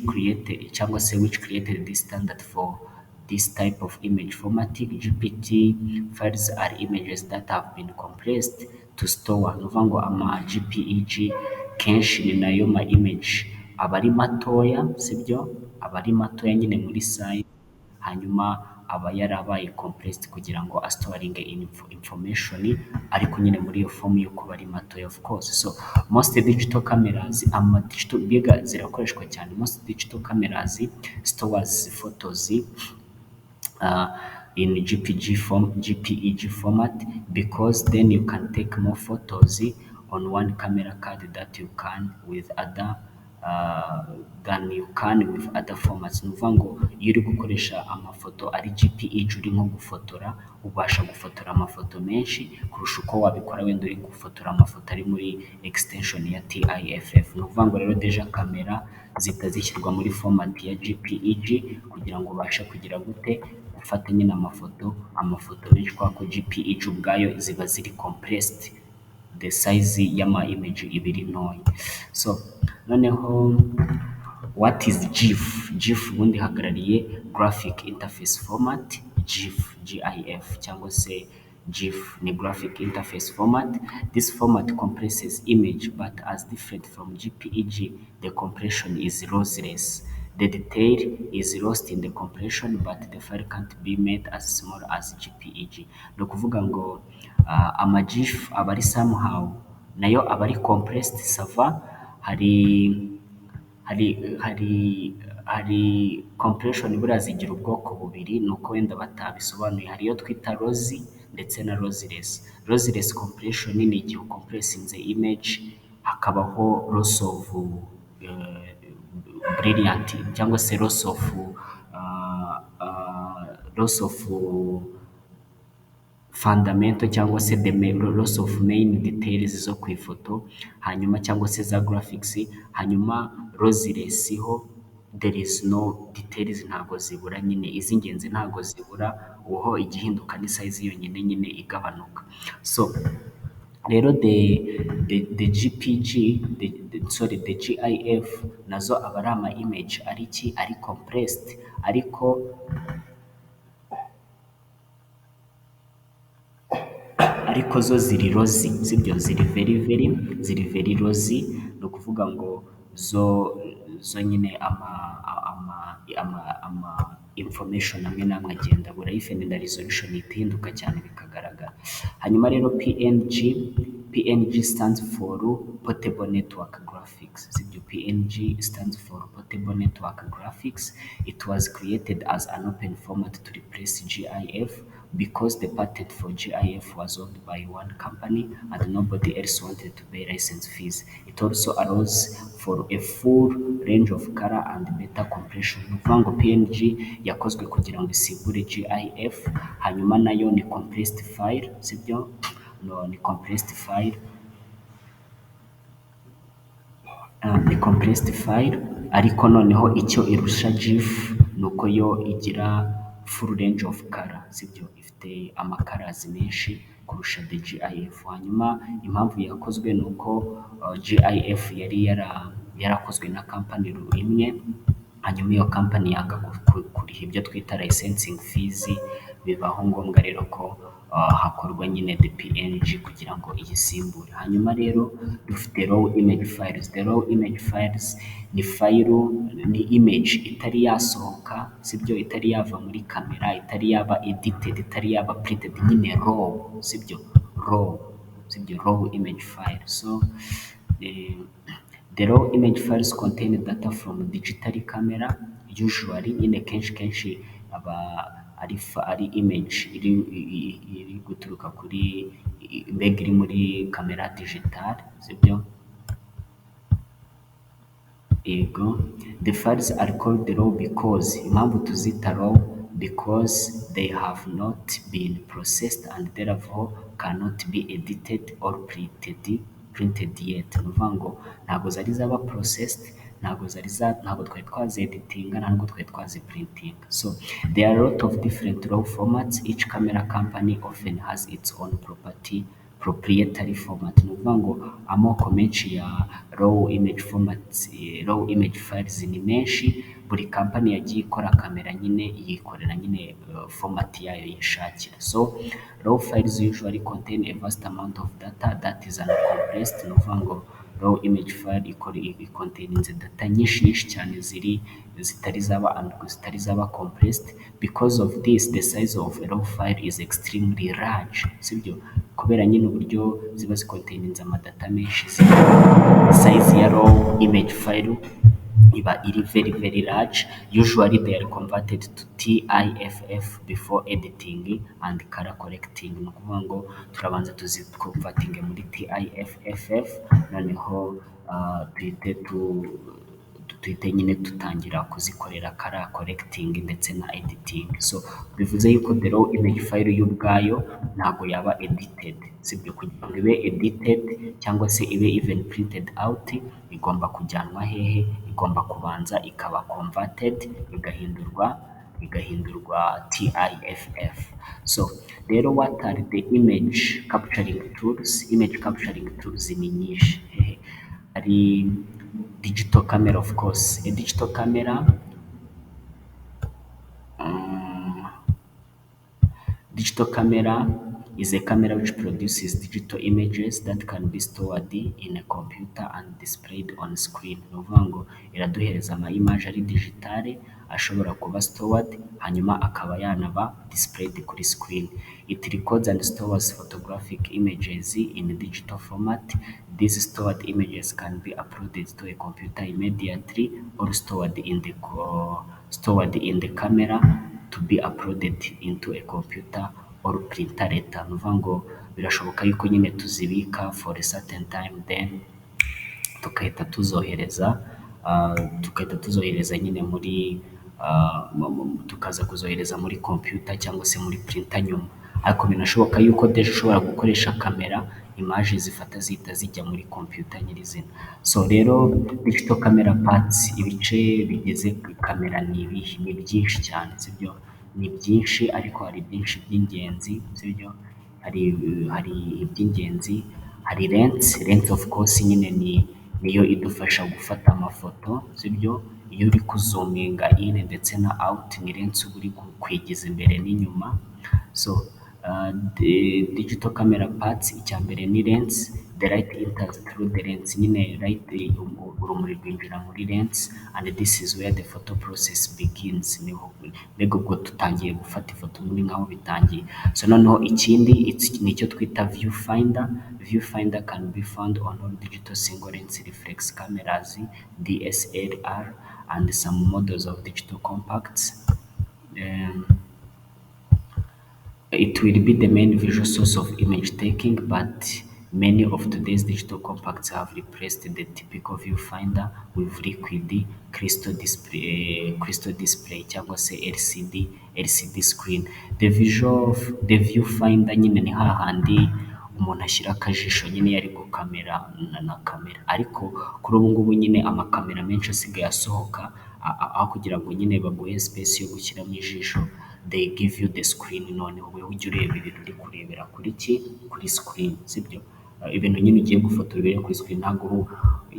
created this standard for this type of image formatting. GPT files are images that have been compressed to store. Ni ukuvuga ngo ama GPEG kenshi ni nayo ma image aba ari matoya sibyo, aba ari matoya nyine muri size, hanyuma aba yarabaye compressed kugira ngo asitoringe information ariko nyine muri iyo form yo kuba ari matoya of course. So most digital cameras digital biga zirakoreshwa cyane, most digital cameras stores photos in GPEG format, because then you can take more photos on one camera card that you can with other than you can with other formats. Ni ukuvuga ngo iyo uri gukoresha amafoto ari GPEG uri nko gufotora, ubasha gufotora amafoto menshi kurusha uko wabikora wenda uri gufotora amafoto ari muri extension ya TIFF. Ni ukuvuga ngo rero deja kamera zihita zishyirwa muri format ya GPEG kugira ngo ubashe kugira gute gufata nyine amafoto menshi, kubera ko GPEG ubwayo ziba ziri compressed, the size y'ama image ibiri ntoya. So noneho what is GIF? GIF ubundi hagarariye graphic interface format, GIF cyangwa se GIF ni graphic interface format. This format compresses image but as different from GPEG, the compression is lossless. The detail is lost in the compression but the file can't be made as small as GPEG. Ni ukuvuga ngo ama GIF aba ari somehow nayo aba ari compressed sava, hari compression buriya zigira ubwoko bubiri, ni uko wenda batabisobanuye, hari iyo twita lossy ndetse na lossless. Lossless compression ni igihe ucompressinze image hakabaho loss of brilliant cyangwa se loss of fundamental cyangwa se the loss of main details zo ku ifoto, hanyuma cyangwa se za graphics, hanyuma lossless ho there is no details, ntago zibura nyine, iz'ingenzi ntago zibura, uho igihinduka ni size yonyine nyine igabanuka. So rero the GPG, the GIF nazo aba ari ama image ari compressed ariko zo ziri lossy sibyo, ziri very lossy. Ni ukuvuga ngo zo nyine ama information amwe n'amwe agenda abura, even na resolution ihinduka cyane bikagaragara. Hanyuma rero PNG stands for portable network graphics sibyo, PNG stands for portable network graphics. It was created as an open format to replace GIF because the patent for GIF was owned by one company and nobody else wanted to pay license fees. It also allows for a full range of color and better compression. Ni ukuvuga ngo PNG yakozwe kugira ngo isimbure GIF, hanyuma nayo ni compressed file sibyo, ni compressed file, ariko noneho icyo irusha GIF ni uko yo igira full range of color sibyo, ifite amakarazi menshi kurusha the GIF. Hanyuma impamvu yakozwe ni uko GIF yari yarakozwe na company imwe, hanyuma iyo company yanga kuriha ibyo twita licensing fees, bibaho ngombwa rero ko hakorwa nyine the PNG kugira ngo iyisimbure. Hanyuma rero dufite raw image files. The raw image files ni ni image itari yasohoka sibyo, itari yava muri kamera, itari yaba edited, itari yaba printed, nyine raw sibyo, raw image file. So the raw image files contain data from digital camera, usually nyine kenshi aba ari image iri guturuka kuri mbega iri muri kamera digital sibyo. Yego, the files are called raw because, impamvu tuzita raw, because they have not been processed and therefore cannot be edited or printed yet. Ni ukuvuga ngo ntabwo zari zaba processed, ntabwo twari twazi-editinga, ntabwo twari twazi-printinga. So there are a lot of different raw formats. Each camera company often has its own proprietary format. Ni ukuvuga ngo amoko menshi ya raw image formats, raw image files ni menshi, buri company yagiye ikora kamera nyine yikorera nyine format yayo yishakira. So raw files usually contain a vast amount of data that is uncompressed. Ni ukuvuga ngo raw image file icontaininze data nyinshi cyane zitari zaba compressed. Because of this, the size of a raw file is extremely large, sibyo? Kubera nyine uburyo ziba zicontaininze amadata menshi, size ya raw image file iba iri very large. Usually they are converted to TIFF before editing and color correcting. Ni ukuvuga ngo turabanza tuzikonvatinge muri TIFF, noneho duhite nyine dutangira kuzikorera color correcting ndetse na editing. So bivuze yuko the raw image file yo ubwayo ntabwo yaba edited, sibyo? Kugira ngo ibe edited cyangwa se ibe even printed out, igomba kujyanwa hehe? Igomba kubanza ikaba converted, igahindurwa TIFF. So rero what are the image capturing tools? Image capturing tools ni nyinshi. Hari digital camera, of course. A digital camera, digital camera is a camera which produces digital images that can be stored in a computer and displayed on screen. Ni ukuvuga ngo iraduhereza ama image ari digitale ashobora kuba stored, hanyuma akaba yanaba displayed kuri screen. It records and stores photographic images in digital format. These stored images can be uploaded to a computer immediately or stored in the camera to be uploaded into a computer or printer later. Ni ukuvuga ngo birashoboka yuko nyine tuzibika for a certain time, then tukahita tuzohereza nyine muri tukaza kuzohereza muri computer cyangwa se muri printer nyuma. Ariko binashoboka yuko deje ushobora gukoresha kamera, image zifata zihita zijya muri computer nyirizina. So rero digital camera parts, ibice bigize kamera ni ibihe? Ni byinshi cyane, sibyo? Ni byinshi ariko hari byinshi by'ingenzi, sibyo? Hari iby'ingenzi, hari lens of course nyine niyo idufasha gufata amafoto, sibyo? Iyo uri kuzuminga in ndetse na out, ni lens uba uri kwigiza imbere n'inyuma. So the digital camera parts, icya mbere ni lens. The light enters through the lens, nyine light, urumuri rwinjira muri lens, and this is where the photo process begins. Mbega ubwo tutangiye gufata ifoto muri nkaho bitangiye. So noneho ikindi nicyo twita viewfinder. Viewfinder can be found on all digital single lens reflex cameras, DSLR, and some models of digital compacts. It will be the main visual source of image taking, but many of today's digital compacts have replaced the typical viewfinder with liquid crystal display cyangwa se LCD screen. The viewfinder nyine ni hahandi umuntu ashyira akajisho nyine yari gukamera na kamera, ariko kuri ubu ngubu nyine amakamera menshi asigaye asohoka, aho kugira ngo nyine baguhe space yo gushyiramo ijisho, they give you the screen. Noneho wowe ujya ureba ibintu uri kurebera kuri screen, sibyo? Ibintu nyine ugiye gufotora ubere kuri screen, ntabwo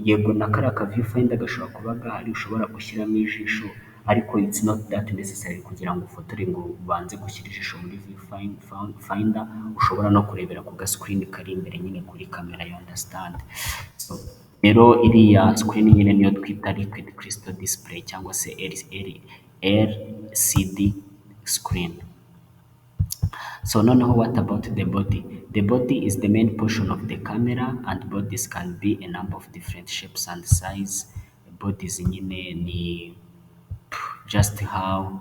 yego na kariya ka viewfinder gashobora kuba gahari, ushobora gushyiramo ijisho, ariko it's not that necessary kugira ngo ufotore ngo ubanze gushyira ijisho muri viewfinder. Ushobora no kurebera ku ga screen kari imbere nyine kuri kamera, you understand? So rero iriya screen nyine niyo twita liquid crystal display cyangwa se LCD screen. So noneho what about the body? The body is the main portion of the camera, and bodies can be a number of different shapes and size. Bodies nyine ni just how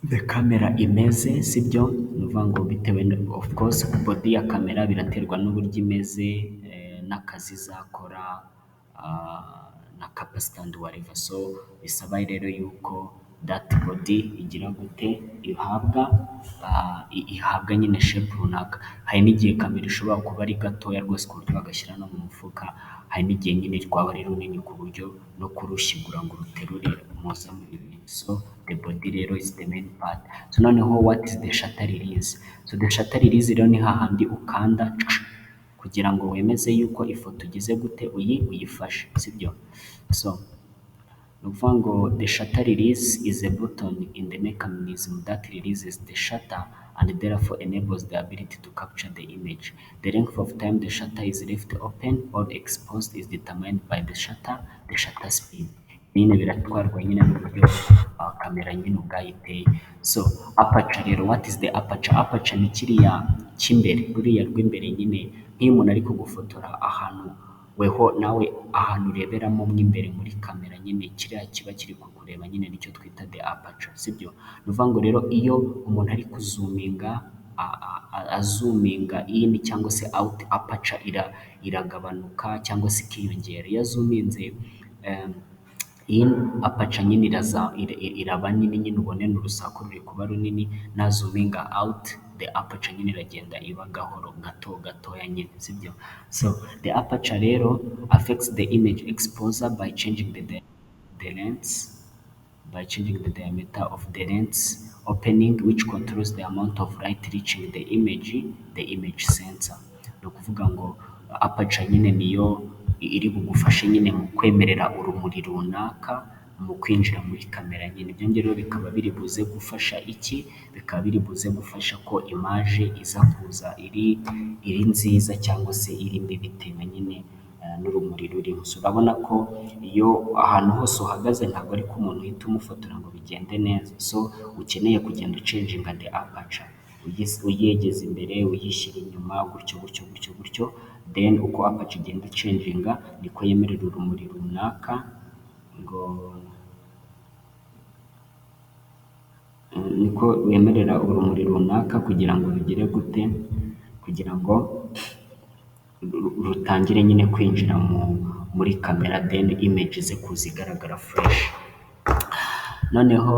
the camera imeze, sibyo? Ni ukuvuga ngo bitewe, of course body ya kamera biraterwa n'uburyo imeze, n'akazi izakora, na capacity and whatever. So bisaba rero yuko that body igira gute, ihabwa nyine shape runaka. Hari n'igihe kamera ishobora kuba ari gatoya rwose ku buryo bagashyira no mu mufuka, hari n'igihe nyine rwaba ari runini ku buryo no kurushyigura ngo ruterure muza mu bibiri. So the body rero is the main part. So noneho what is the shutter release? So the shutter release rero ni hahandi ukanda kugira ngo wemeze yuko ifoto ugize gute uyifashe, sibyo? So ni ukuvuga ngo the shutter release is a button in the mechanism that releases the shutter and therefore enables the ability to capture the image. The length of time the shutter is left open or exposed is determined by the shutter speed. Nyine biratwarwa nyine n'uburyo kamera nyine ubwayo iteye. So aperture rero, what is the aperture? Aperture ni kiriya cy'imbere, ruriya rw'imbere nyine, nk'iyo umuntu ari kugufotora ahantu weho nawe ahantu ureberamo mo imbere muri kamera nyine kiriya kiba kiri kukureba nyine nicyo twita the aperture, sibyo? Ni ukuvuga ngo rero iyo umuntu ari kuzuminga azuminga in cyangwa se out, aperture iragabanuka cyangwa se ikiyongera. Iyo azuminze in, aperture nyine iraba nini nyine ubone n'urusaku ruri kuba runini, nazuminga out the aperture nyine iragenda iba gahoro gatoya nyine, sibyo? So the aperture rero affects the image exposure by changing the lens, by changing the diameter of the lens opening, which controls the amount of light reaching the image sensor. Ni ukuvuga ngo aperture nyine niyo iri bugufashe nyine mu kwemerera urumuri runaka mu kwinjira muri kamera nyine. Ibyo ngibyo bikaba biri buze gufasha iki? Bikaba biri buze gufasha ko image iza kuza iri nziza cyangwa se iri mbi bitewe nyine n'urumuri rurimo. So urabona ko iyo ahantu hose uhagaze ntabwo ari ko umuntu uhita umufotora ngo bigende neza. So ukeneye kugenda ucenjinga the aperture, uyegeza imbere, uyishyira inyuma, gutyo, then uko aperture igenda icenjinga niko yemerera urumuri runaka ngo niko wemerera urumuri runaka kugira ngo rugere gute, kugira ngo rutangire nyine kwinjira muri kamera, then image ize kuza igaragara fresh. Noneho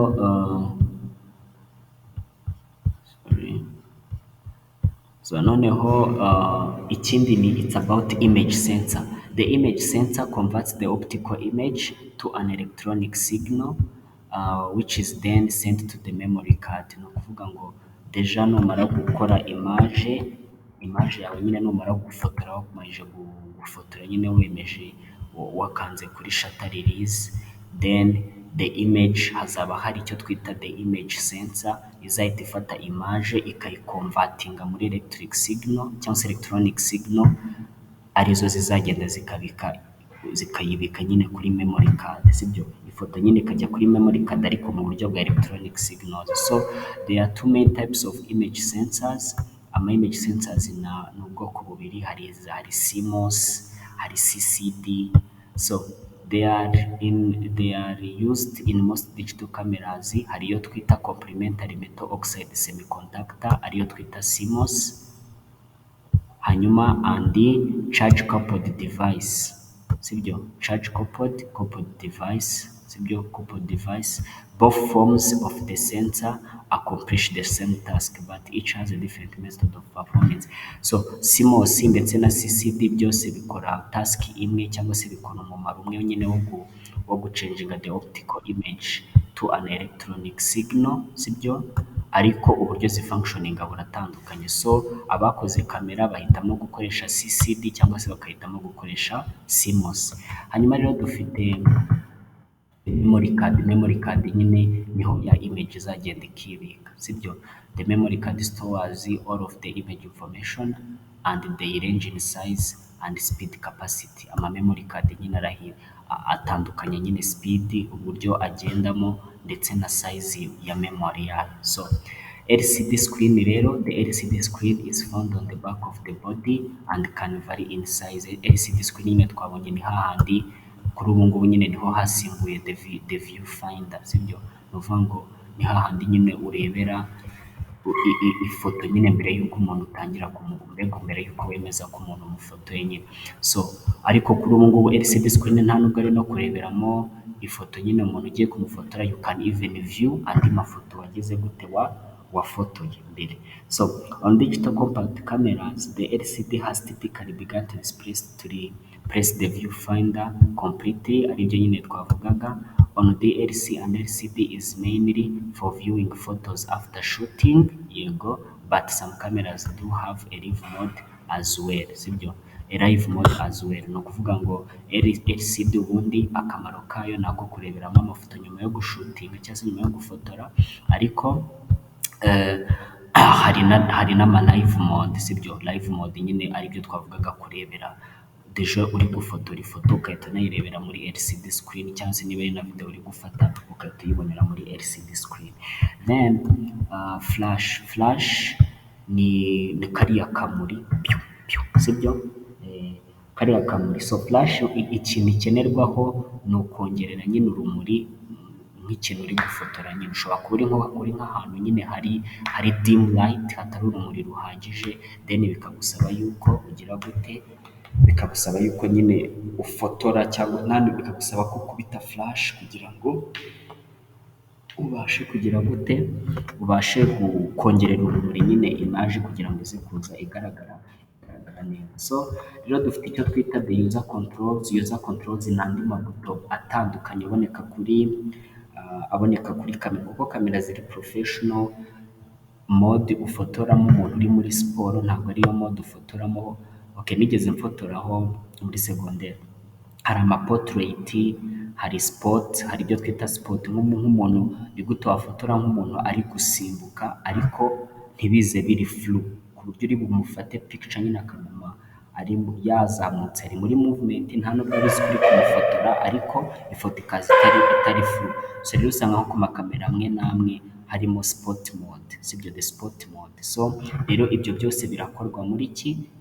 ikindi ni it's about image sensor. The image sensor converts the optical image to an electronic signal which is then sent to the memory card. Ni ukuvuga ngo deja numara gukora image yawe nyine, numara gufotora wakomeje gufotora nyine wemeje wakanze kuri shutter release, then the image hazaba hari icyo twita the image sensor izahita ifata image ikayikonvatinga muri electric signal cyangwa se electronic signal, arizo zizagenda zikayibika nyine kuri memory card, sibyo? Ifoto nyine ikajya kuri memory card ariko mu buryo bwa electronic signals. So there are two main types of image sensors. Image sensors ni ubwoko bubiri, hari CMOS, hari CCD. So they are used in most digital cameras. Hari iyo twita complementary metal oxide semiconductor, ariyo twita CMOS, hanyuma and charge coupled device, sibyo? Charge coupled device, sibyo? Coupled device. Both forms of the sensor accomplish the same task but each has a different method of performance. So CMOS ndetse na CCD byose bikora task imwe cyangwa se bikora umumaro umwe nyine wo gucenjinga the optical image to an electronic signal, sibyo? Ariko uburyo zifunctioninga buratandukanye. So abakoze kamera bahitamo gukoresha CCD cyangwa se bakahitamo gukoresha CMOS. Hanyuma rero dufite memory card nyine niho ya image izagenda ikibika, sibyo? The memory card stores all of the image information and the range in size and speed capacity. Memory card nyine atandukanye nyine speed, uburyo agendamo ndetse na size ya memory yayo. So LCD screen rero, the LCD screen is found on the back of the body and can vary in size. LCD screen nyine twabonye ni hahandi kuri ubu ngubu nyine niho hasimbuye the viewfinder, sibyo? Ni ukuvuga ngo ni hahandi nyine urebera ifoto nyine mbere y'uko umuntu utangira mbere y'uko wemeza ko umuntu umufotoye nyine. So ariko kuri ubu ngubu LCD screen nta nubwo ari no kureberamo ifoto nyine umuntu ugiye kumufotora, you can even view andi mafoto wagize gute wafotoye mbere. So on digital compact cameras, the LCD has typically begun to replace the viewfinder completely, aribyo nyine twavugaga. On DLC and LCD is mainly for viewing photos after shooting, yego, but some cameras do have a live mode as well, sibyo? a live mode as well. Ni ukuvuga ngo LCD ubundi akamaro kayo ni ako kureberamo amafoto nyuma yo gushutinga cyangwa se nyuma yo gufotora, ariko hari n'ama live mode, sibyo? Live mode nyine aribyo twavugaga kurebera deja uri gufotora ifoto ugahita unayirebera muri LCD screen, cyangwa se niba ari na video uri gufata ugahita uyibonera muri LCD screen. Then flash ni kariya kamuri sibyo? Kariya kamuri. So flash ikintu ikenerwaho ni ukongerera nyine urumuri nk'ikintu uri gufotora nyine. Ushobora kuba uri nk'ahantu nyine hari dim light, hatari urumuri ruhagije, then bikagusaba yuko ugira gute, bikagusaba yuko nyine ufotora, cyangwa nandi bikagusaba ko ukubita flash kugira ngo ubashe kugira gute, ubashe kongerera urumuri nyine image kugira ngo ize kuza igaragara neza. So rero dufite icyo twita the user controls. User controls ni andi mabuto atandukanye aboneka kuri kamera, kuko kamera ziri professional mode ufotoramo umuntu uri muri siporo, ntabwo ariyo mode ufotoramo. Okay, nigeze mfotoraho muri secondaire. Hari amaportrait, hari sport, hari ibyo twita sport nk'umuntu ni gute wafotora nk'umuntu ari gusimbuka ariko ntibize biri flow, ku buryo uri bumufate picture nyine akaguma ari yazamutse ari muri movement, nta nubwo ari kuri kumufotora ariko ifoto ikaza itari flow. So rero usanga nko ku makamera amwe n'amwe harimo sport mode, sibyo? The sport mode. So rero ibyo byose birakorwa muri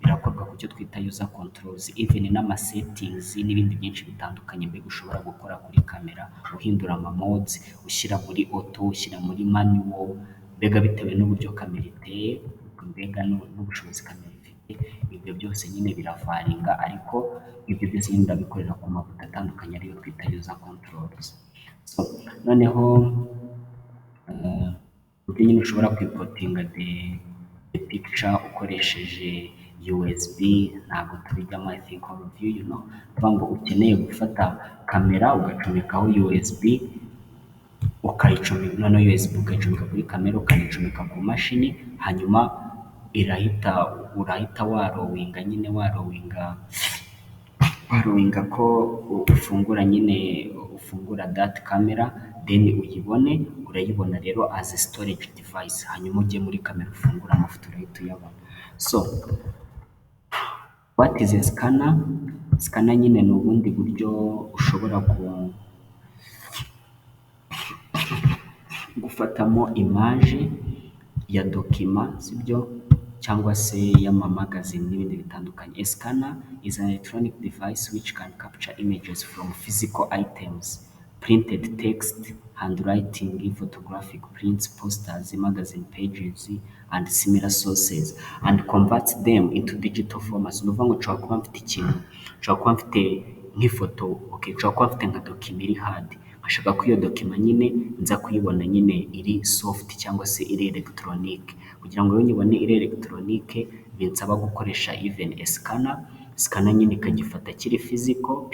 birakorwa ku cyo twita user controls, even n'ama settings n'ibindi byinshi bitandukanye mbega ushobora gukora kuri kamera, uhindura ama modes, ushyira muri auto, ushyira muri manual, mbega bitewe n'uburyo kamera iteye, mbega n'ubushobozi kamera ifite. Ibyo byose nyine biravaringa, ariko ibyo byose nyine ndabikorera ku mabuto atandukanye ariyo twita user controls. So noneho uburyo nyine ushobora kwipotinga the picture ukoresheje USB, ntabwo tubijyamo, I think all of you know. Kuvuga ngo ukeneye gufata kamera ugacomekaho USB, ukayicomeka, noneho USB ukayicomeka kuri kamera, ukayicomeka ku mashini, hanyuma urahita warowinga ko ufungura that camera, then uyibone, urayibona rero as a storage device, hanyuma ujye muri kamera ufungura amafoto urahita uyabona. So what is a scanner? Scanner nyine ni ubundi buryo ushobora gufatamo image ya dokima, sibyo? Cyangwa se y'amamagazine n'ibindi bitandukanye. A scanner is an electronic device which can capture images from physical items, printed text, handwriting, photographic prints, posters, magazine pages, and similar sources, and converts them into digital formats. Ni ukuvuga ngo nshobora kuba mfite ikintu, nshobora kuba mfite nk'ifoto, okay, nshobora kuba mfite nka dokima iri hard, nkashaka ko iyo dokima nyine nza kuyibona nyine iri soft cyangwa se iri electronic. Kugira ngo rero nyibone iri electronic binsaba gukoresha even a scanner. Scanner nyine ikagifata kiri physical,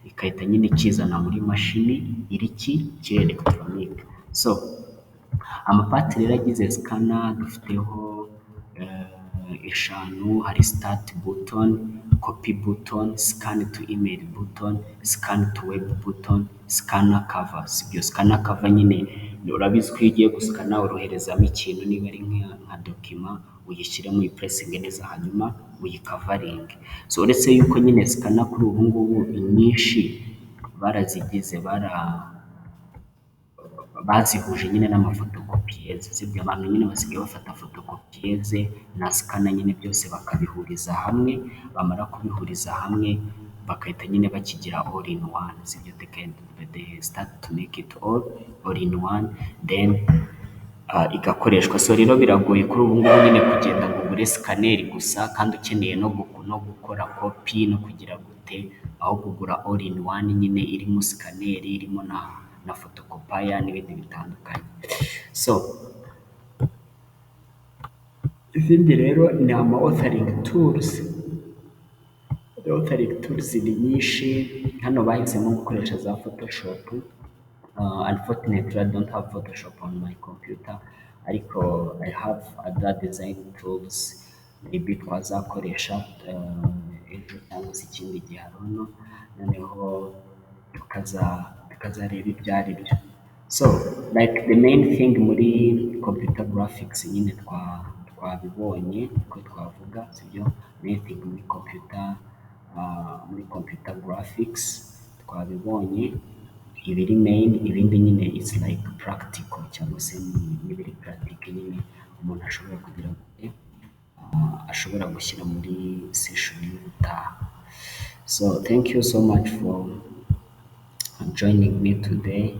ikahita nyine ikizana muri mashini kiri electronic. So amapati rero agize scanner dufiteho eshanu. Hari start button, copy button, scan to email button, scan to web button, scanner cover. Sibyo? Scanner cover nyine urabizi ko iyo ugiye gusikana uroherezamo ikintu, niba ari nka dokima uyishyiremo, uyipresinge neza, hanyuma uyikavaringe. So uretse yuko nyine scanner kuri ubu ngubu inyinshi barazigize bazihuje nyine n'amafotokopiyeze, sibyo? Abantu nyine basigaye bafata fotokopiyeze na scanner nyine byose bakabihuriza hamwe, bamara kubihuriza hamwe bakahita nyine bakigira all in one, sibyo? They start to make it all in one, then igakoreshwa. So rero biragoye kuri ubu ngubu nyine kugenda ngo ugure scanner gusa kandi ukeneye no gukora copy no kugira gute, aho kugura all in one nyine irimo scanner, irimo na photocopia n'ibindi bitandukanye. So izindi rero ni ama authoring tools. The authoring tools ni nyinshi, hano bahisemo gukoresha za Photoshop. Unfortunately I don't have Photoshop on my computer, ariko I have other design tools maybe twazakoresha ejo cyangwa se ikindi gihe I don't know, noneho tukazareba ibyo ari byo. So like the main thing muri computer graphics nyine twabibonye uko twavuga sibyo, main thing muri computer graphics twabibonye ibiri main, ibindi nyine it's like practical cyangwa se n'ibiri practical nyine umuntu ashobora kugira ngo ashobora gushyira muri session y'ubutaha. So thank you so much for joining me today.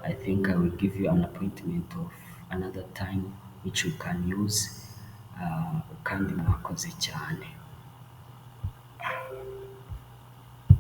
I think I will give you an appointment of another time which you can use, kandi mwakoze cyane.